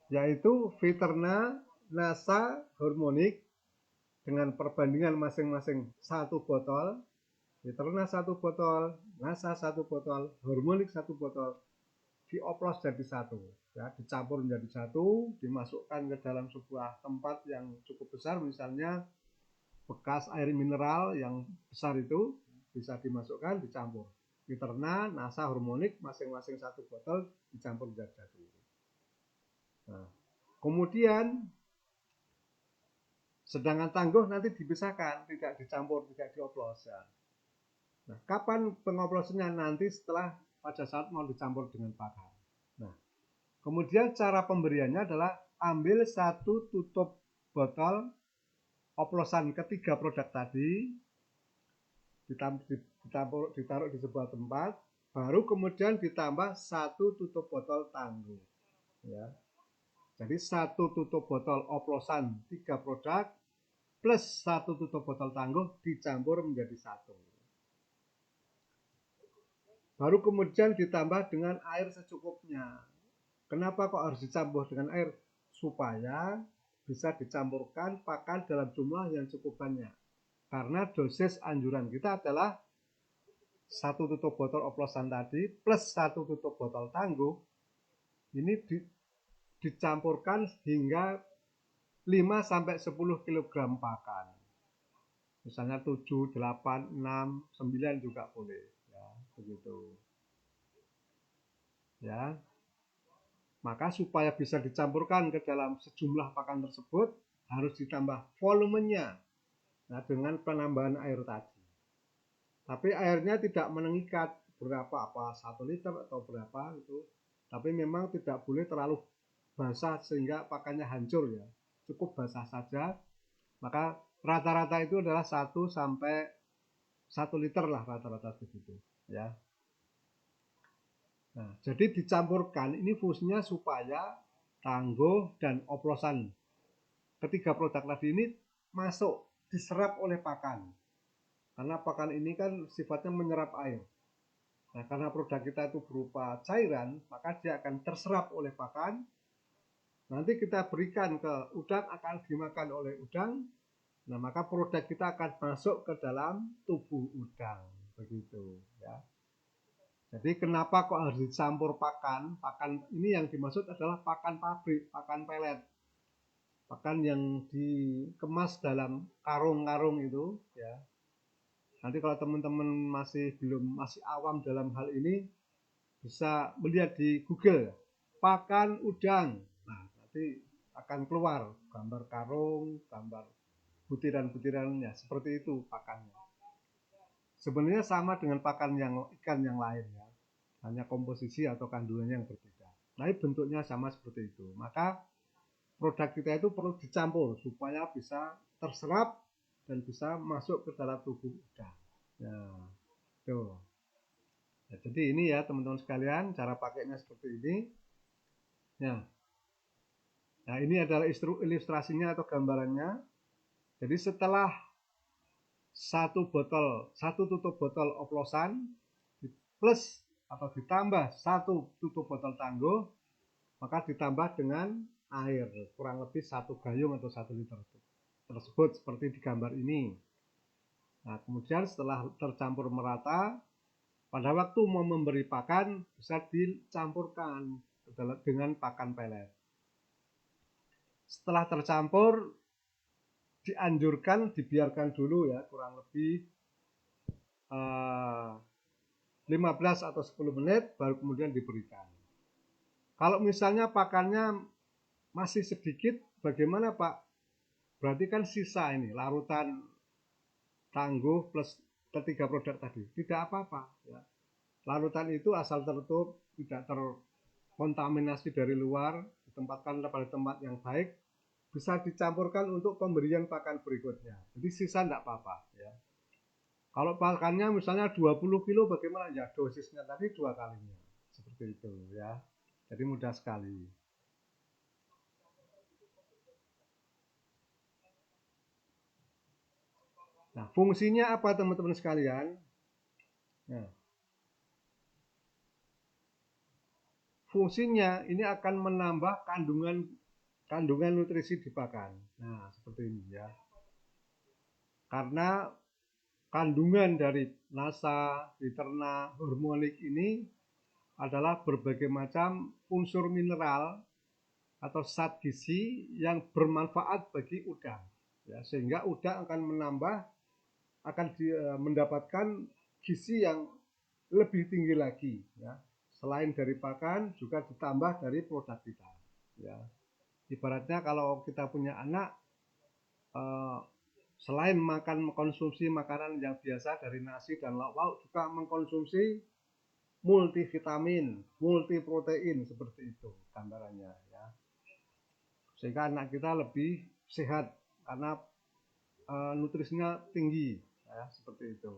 Yaitu Beterna, Nasa, Hormonik dengan perbandingan masing-masing 1 botol. Beterna 1 botol, Nasa 1 botol, Hormonik 1 botol, dioplos jadi satu, ya, dicampur menjadi satu, dimasukkan ke dalam sebuah tempat yang cukup besar, misalnya bekas air mineral yang besar itu bisa dimasukkan, dicampur. Beterna, Nasa, Hormonik masing-masing 1 botol dicampur menjadi satu. Nah, kemudian sedangkan tangguh nanti dipisahkan, tidak dicampur, tidak dioplos, ya. Nah, kapan pengoplosannya? Nanti setelah pada saat mau dicampur dengan pakan. Nah, kemudian cara pemberiannya adalah ambil 1 tutup botol oplosan ketiga produk tadi, ditaruh di sebuah tempat, baru kemudian ditambah 1 tutup botol tangguh, ya. Jadi 1 tutup botol oplosan 3 produk plus 1 tutup botol tangguh dicampur menjadi 1. Baru kemudian ditambah dengan air secukupnya. Kenapa kok harus dicampur dengan air? Supaya bisa dicampurkan pakan dalam jumlah yang cukup banyak. Karena dosis anjuran kita adalah 1 tutup botol oplosan tadi plus 1 tutup botol tangguh. Ini dicampurkan hingga 5-10 kg pakan. Misalnya 7, 8, 6, 9 juga boleh, ya, begitu. Ya. Maka supaya bisa dicampurkan ke dalam sejumlah pakan tersebut harus ditambah volumenya. Nah, dengan penambahan air tadi. Tapi airnya tidak mengikat berapa, apa 1 liter atau berapa itu. Tapi memang tidak boleh terlalu basah sehingga pakannya hancur, ya. Cukup basah saja. Maka rata-rata itu adalah 1 sampai 1 liter lah rata-rata begitu, ya. Nah, jadi dicampurkan ini fungsinya supaya tangguh dan oplosan ketiga produk tadi ini masuk, diserap oleh pakan. Karena pakan ini kan sifatnya menyerap air. Nah, karena produk kita itu berupa cairan, maka dia akan terserap oleh pakan. Nanti kita berikan ke udang, akan dimakan oleh udang. Nah, maka produk kita akan masuk ke dalam tubuh udang. Begitu, ya. Jadi kenapa kok harus dicampur pakan? Pakan ini yang dimaksud adalah pakan pabrik, pakan pelet. Pakan yang dikemas dalam karung-karung itu, ya. Nanti kalau teman-teman masih awam dalam hal ini, bisa melihat di Google pakan udang. Nah, nanti akan keluar gambar karung, gambar butiran-butirannya, seperti itu pakannya. Sebenarnya sama dengan pakan ikan yang lain ya, hanya komposisi atau kandungannya yang berbeda. Tapi bentuknya sama seperti itu. Maka produk kita itu perlu dicampur supaya bisa terserap dan bisa masuk ke dalam tubuh udang. Nah, tuh. Nah, jadi ini ya teman-teman sekalian, cara pakainya seperti ini. Nah, ini adalah ilustrasinya atau gambarannya. Jadi setelah satu tutup botol oplosan plus atau ditambah satu tutup botol tangguh, maka ditambah dengan air kurang lebih 1 gayung atau 1 liter tersebut seperti di gambar ini. Nah, kemudian setelah tercampur merata, pada waktu mau memberi pakan bisa dicampurkan dengan pakan pelet. Setelah tercampur, dianjurkan dibiarkan dulu ya kurang lebih 15 atau 10 menit baru kemudian diberikan. Kalau misalnya pakannya masih sedikit, bagaimana Pak? Berarti kan sisa ini larutan tangguh plus ketiga produk tadi. Tidak apa-apa ya. Larutan itu asal tertutup, tidak terkontaminasi dari luar, ditempatkan pada tempat yang baik, bisa dicampurkan untuk pemberian pakan berikutnya. Jadi sisa tidak apa-apa ya. Kalau pakannya misalnya 20 kilo bagaimana ya, dosisnya tadi 2 kalinya. Seperti itu ya. Jadi mudah sekali. Nah, fungsinya apa teman-teman sekalian? Nah, fungsinya ini akan menambah kandungan nutrisi di pakan. Nah, seperti ini ya. Karena kandungan dari nasa, diterna, hormonik ini adalah berbagai macam unsur mineral atau zat gizi yang bermanfaat bagi udang. Ya, sehingga udang akan mendapatkan gizi yang lebih tinggi lagi. Ya. Selain dari pakan, juga ditambah dari produk kita. Ya. Ibaratnya kalau kita punya anak, selain mengkonsumsi makanan yang biasa dari nasi dan lauk-lauk, juga mengkonsumsi multivitamin, multiprotein seperti itu gambarannya ya. Sehingga anak kita lebih sehat karena nutrisinya tinggi ya, seperti itu.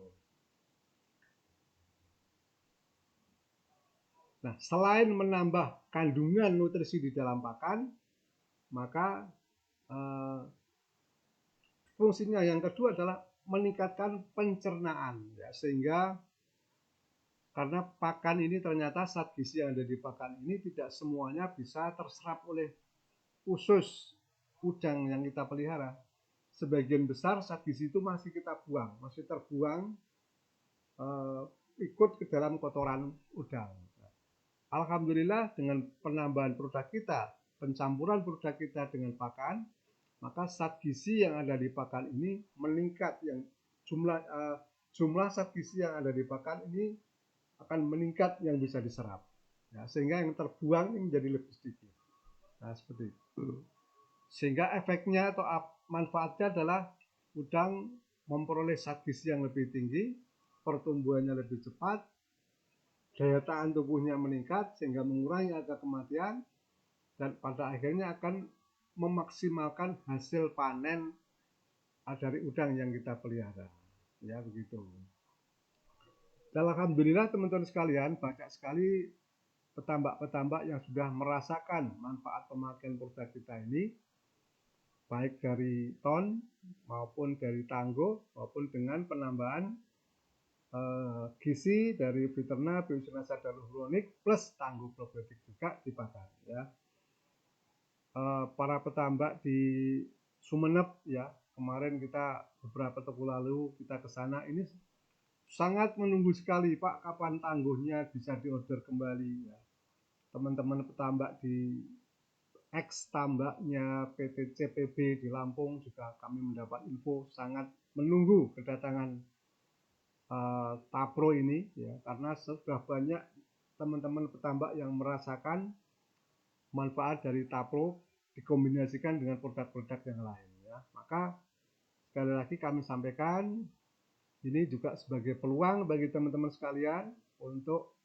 Nah, selain menambah kandungan nutrisi di dalam pakan, maka fungsinya yang kedua adalah meningkatkan pencernaan ya, sehingga karena pakan ini ternyata zat gizi yang ada di pakan ini tidak semuanya bisa terserap oleh usus udang yang kita pelihara. Sebagian besar zat gizi itu masih kita buang, masih terbuang ikut ke dalam kotoran udang. Alhamdulillah dengan penambahan produk kita, pencampuran produk kita dengan pakan, maka zat gizi yang ada di pakan ini meningkat, yang jumlah zat gizi yang ada di pakan ini akan meningkat yang bisa diserap. Ya, sehingga yang terbuang ini menjadi lebih sedikit. Nah, seperti itu. Sehingga efeknya atau manfaatnya adalah udang memperoleh zat gizi yang lebih tinggi, pertumbuhannya lebih cepat, daya tahan tubuhnya meningkat sehingga mengurangi angka kematian, dan pada akhirnya akan memaksimalkan hasil panen dari udang yang kita pelihara. Ya begitu. Dan alhamdulillah teman-teman sekalian, banyak sekali petambak-petambak yang sudah merasakan manfaat pemakaian produk kita ini, baik dari ton maupun dari tangguh maupun dengan penambahan gizi dari Viterna, Biosinasa dan Huronic plus tangguh probiotik juga dipakai ya. Para petambak di Sumeneb ya, kemarin kita beberapa waktu lalu kita ke sana, ini sangat menunggu sekali Pak kapan tangguhnya bisa diorder kembali ya. Teman-teman petambak di ex tambaknya PT CPB di Lampung juga kami mendapat info sangat menunggu kedatangan Tapro ini ya, karena sudah banyak teman-teman petambak yang merasakan manfaat dari Tapro dikombinasikan dengan produk-produk yang lain ya. Maka sekali lagi kami sampaikan Ini juga sebagai peluang bagi teman-teman sekalian untuk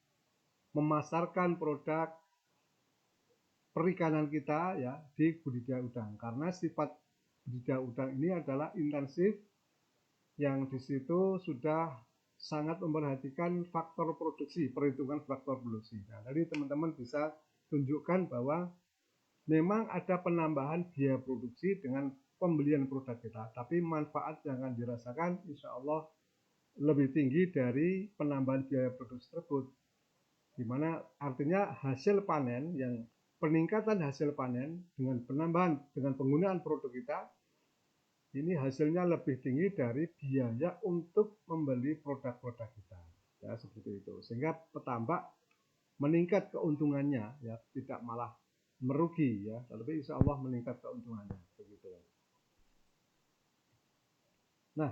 memasarkan produk perikanan kita ya di budidaya udang, karena sifat budidaya udang ini adalah intensif, yang di situ sudah sangat memperhatikan faktor produksi, perhitungan faktor produksi. Nah, tadi teman-teman bisa tunjukkan bahwa memang ada penambahan biaya produksi dengan pembelian produk kita, tapi manfaat yang akan dirasakan insya Allah lebih tinggi dari penambahan biaya produksi tersebut. Dimana artinya hasil panen yang peningkatan hasil panen dengan penambahan dengan penggunaan produk kita ini hasilnya lebih tinggi dari biaya untuk membeli produk-produk kita ya, seperti itu, sehingga petambak meningkat keuntungannya ya, tidak malah merugi ya, tapi insya Allah meningkat keuntungannya begitu. Nah,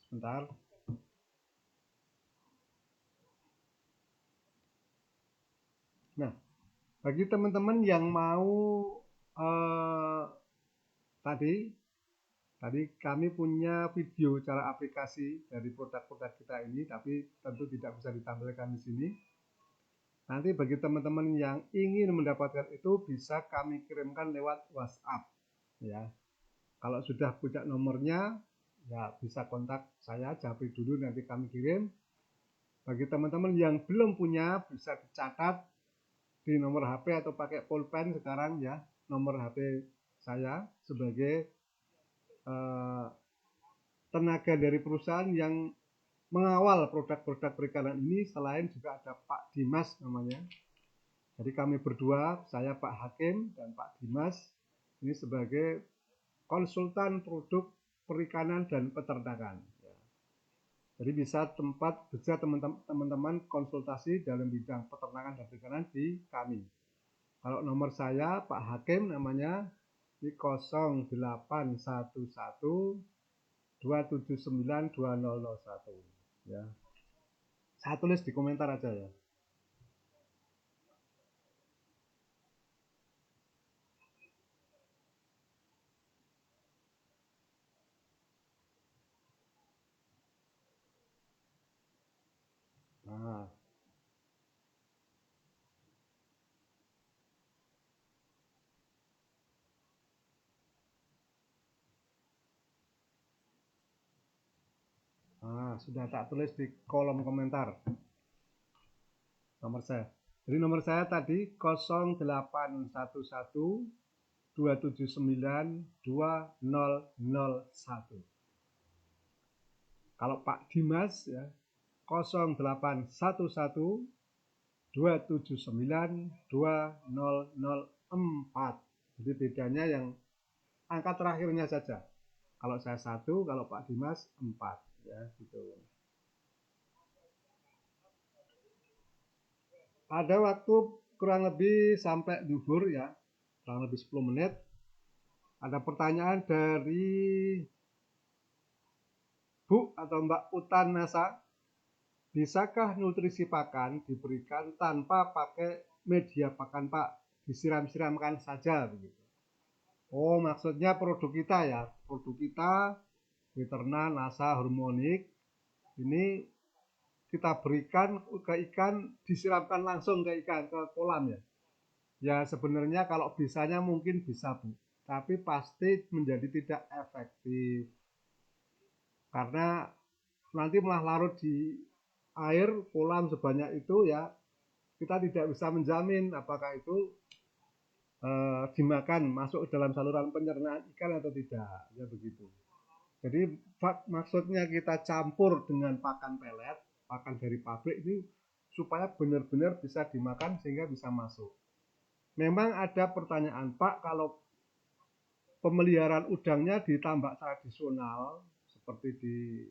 sebentar. Nah, bagi teman-teman yang mau eh, tadi kami punya video cara aplikasi dari produk-produk kita ini, tapi tentu tidak bisa ditampilkan di sini. Nanti bagi teman-teman yang ingin mendapatkan itu bisa kami kirimkan lewat WhatsApp ya. Kalau sudah punya nomornya ya bisa kontak saya, japri dulu nanti kami kirim. Bagi teman-teman yang belum punya bisa dicatat di nomor HP atau pakai pulpen sekarang ya, nomor HP saya sebagai tenaga dari perusahaan yang mengawal produk-produk perikanan ini. Selain juga ada Pak Dimas namanya. Jadi kami berdua, saya Pak Hakim dan Pak Dimas, ini sebagai konsultan produk perikanan dan peternakan. Jadi bisa teman-teman konsultasi dalam bidang peternakan dan perikanan di kami. Kalau nomor saya Pak Hakim namanya di 0811 279 2001 ya. Saya tulis di komentar aja ya. Nah, sudah tak tulis di kolom komentar nomor saya. Jadi nomor saya tadi 0811 279 2001. Kalau Pak Dimas ya 0811 279 2004. Jadi bedanya yang angka terakhirnya saja. Kalau saya 1, kalau Pak Dimas 4 ya gitu. Ada waktu kurang lebih sampai duhur ya, kurang lebih 10 menit. Ada pertanyaan dari Bu atau Mbak Utan Nasa. Bisakah nutrisi pakan diberikan tanpa pakai media pakan Pak? Disiram-siramkan saja begitu. Oh, maksudnya produk kita ya. Produk kita Witerna Nasa Harmonic ini kita berikan ke ikan, disiramkan langsung ke ikan, ke kolam ya. Ya sebenarnya kalau bisanya mungkin bisa Bu, tapi pasti menjadi tidak efektif karena nanti malah larut di air kolam sebanyak itu ya, kita tidak bisa menjamin apakah itu dimakan masuk ke dalam saluran pencernaan ikan atau tidak ya begitu. Jadi maksudnya kita campur dengan pakan pelet, pakan dari pabrik ini supaya benar-benar bisa dimakan sehingga bisa masuk. Memang ada pertanyaan Pak, kalau pemeliharaan udangnya di tambak tradisional seperti di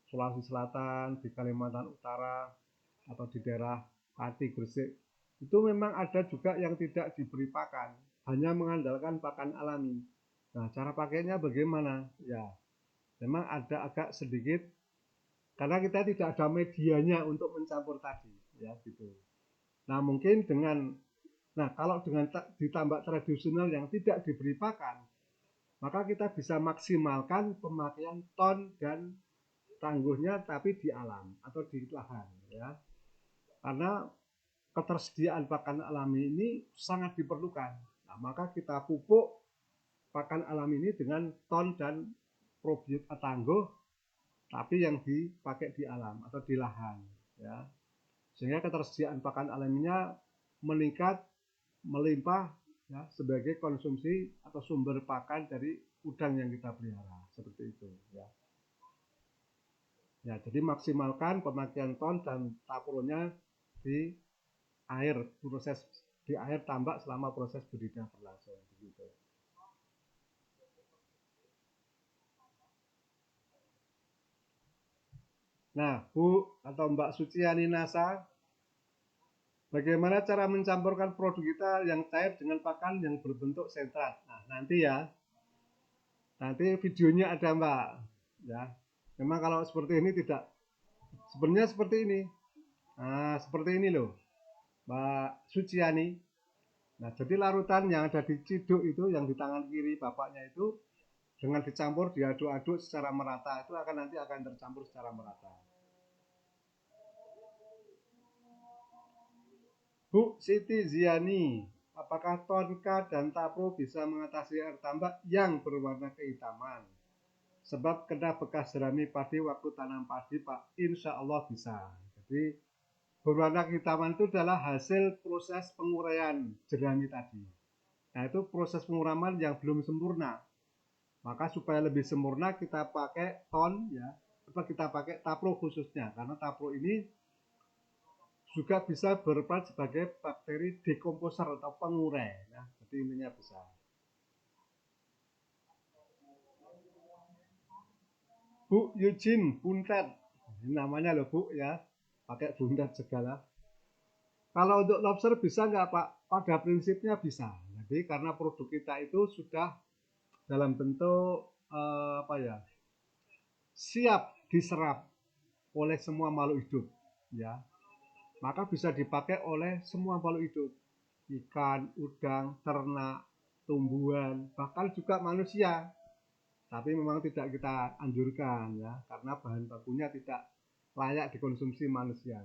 Sulawesi Selatan, di Kalimantan Utara, atau di daerah Pati, Gresik, itu memang ada juga yang tidak diberi pakan, hanya mengandalkan pakan alami. Nah, cara pakainya bagaimana? Ya, memang ada agak sedikit karena kita tidak ada medianya untuk mencampur tadi, ya gitu. Nah, mungkin kalau dengan ditambah tradisional yang tidak diberi pakan, maka kita bisa maksimalkan pemakaian ton dan tangguhnya tapi di alam atau di lahan ya. Karena ketersediaan pakan alami ini sangat diperlukan. Nah, maka kita pupuk pakan alami ini dengan ton dan probiotik tangguh tapi yang dipakai di alam atau di lahan ya. Sehingga ketersediaan pakan alaminya meningkat melimpah ya, sebagai konsumsi atau sumber pakan dari udang yang kita pelihara seperti itu ya. Ya, jadi maksimalkan pemakaian ton dan tapronya di air proses di air tambak selama proses budidaya berlangsung begitu. Nah, Bu atau Mbak Suciani Nasa, bagaimana cara mencampurkan produk kita yang cair dengan pakan yang berbentuk sentrat? Nah, nanti videonya ada Mbak. Ya, memang kalau seperti ini tidak, sebenarnya seperti ini. Nah, seperti ini loh, Mbak Suciani. Nah, jadi larutan yang ada di ciduk itu, yang di tangan kiri bapaknya itu, dengan dicampur, diaduk-aduk secara merata, itu nanti akan tercampur secara merata. Bu Siti Ziani, apakah tonka dan tapro bisa mengatasi air tambak yang berwarna kehitaman? Sebab kena bekas jerami padi waktu tanam padi, Pak. Insya Allah bisa. Jadi berwarna kehitaman itu adalah hasil proses penguraian jerami tadi. Nah, itu proses penguraman yang belum sempurna. Maka supaya lebih sempurna kita pakai ton ya, atau kita pakai tapro khususnya, karena tapro ini juga bisa berperan sebagai bakteri dekomposer atau pengurai. Nah, jadi intinya bisa. Bu Eugene Buntet, ini namanya loh Bu ya, pakai buntet segala. Kalau untuk lobster bisa nggak Pak? Pada prinsipnya bisa. Jadi karena produk kita itu sudah dalam bentuk apa ya, siap diserap oleh semua makhluk hidup, ya. Maka bisa dipakai oleh semua makhluk hidup, ikan, udang, ternak, tumbuhan, bahkan juga manusia. Tapi memang tidak kita anjurkan ya, karena bahan bakunya tidak layak dikonsumsi manusia.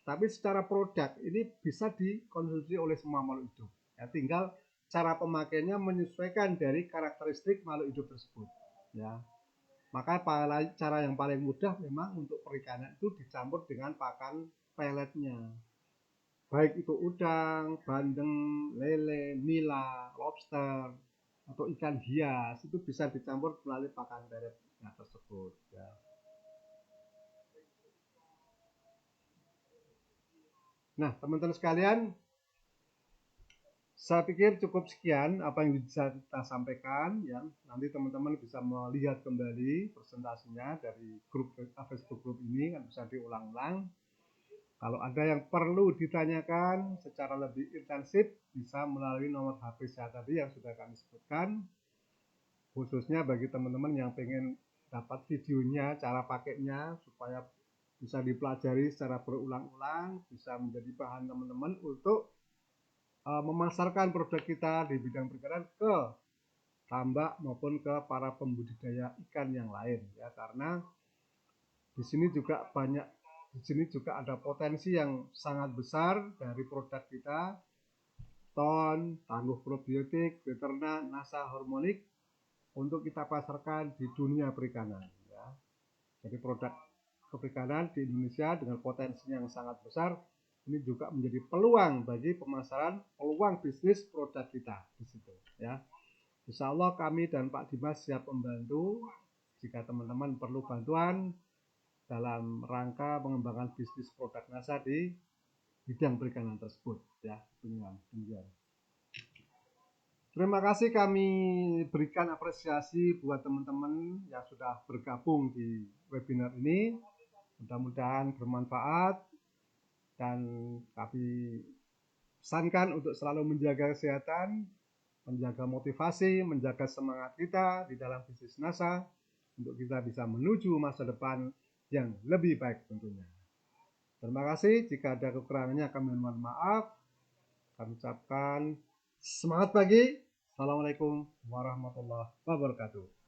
Tapi secara produk ini bisa dikonsumsi oleh semua makhluk hidup. Ya, tinggal cara pemakainya menyesuaikan dari karakteristik makhluk hidup tersebut. Ya, maka cara yang paling mudah memang untuk perikanan itu dicampur dengan pakan peletnya. Baik itu udang, bandeng, lele, nila, lobster, atau ikan hias itu bisa dicampur melalui pakan peletnya tersebut. Ya. Nah, teman-teman sekalian, saya pikir cukup sekian apa yang bisa kita sampaikan ya. Nanti teman-teman bisa melihat kembali presentasinya dari grup Facebook grup ini kan bisa diulang-ulang. Kalau ada yang perlu ditanyakan secara lebih intensif bisa melalui nomor HP saya tadi yang sudah kami sebutkan. Khususnya bagi teman-teman yang pengen dapat videonya, cara pakainya supaya bisa dipelajari secara berulang-ulang, bisa menjadi bahan teman-teman untuk memasarkan produk kita di bidang perikanan ke tambak maupun ke para pembudidaya ikan yang lain ya, karena di sini juga banyak, di sini juga ada potensi yang sangat besar dari produk kita, ton, tangguh probiotik, beternak, nasa hormonik untuk kita pasarkan di dunia perikanan ya. Jadi produk perikanan di Indonesia dengan potensi yang sangat besar ini juga menjadi peluang bagi pemasaran, peluang bisnis produk kita di situ ya. Insya Allah kami dan Pak Dimas siap membantu jika teman-teman perlu bantuan dalam rangka pengembangan bisnis produk NASA di bidang perikanan tersebut ya. Demikian. Terima kasih kami berikan apresiasi buat teman-teman yang sudah bergabung di webinar ini. Mudah-mudahan bermanfaat dan kami pesankan untuk selalu menjaga kesehatan, menjaga motivasi, menjaga semangat kita di dalam bisnis NASA untuk kita bisa menuju masa depan yang lebih baik tentunya. Terima kasih. Jika ada kekurangannya kami mohon maaf. Kami ucapkan semangat pagi. Assalamualaikum warahmatullahi wabarakatuh.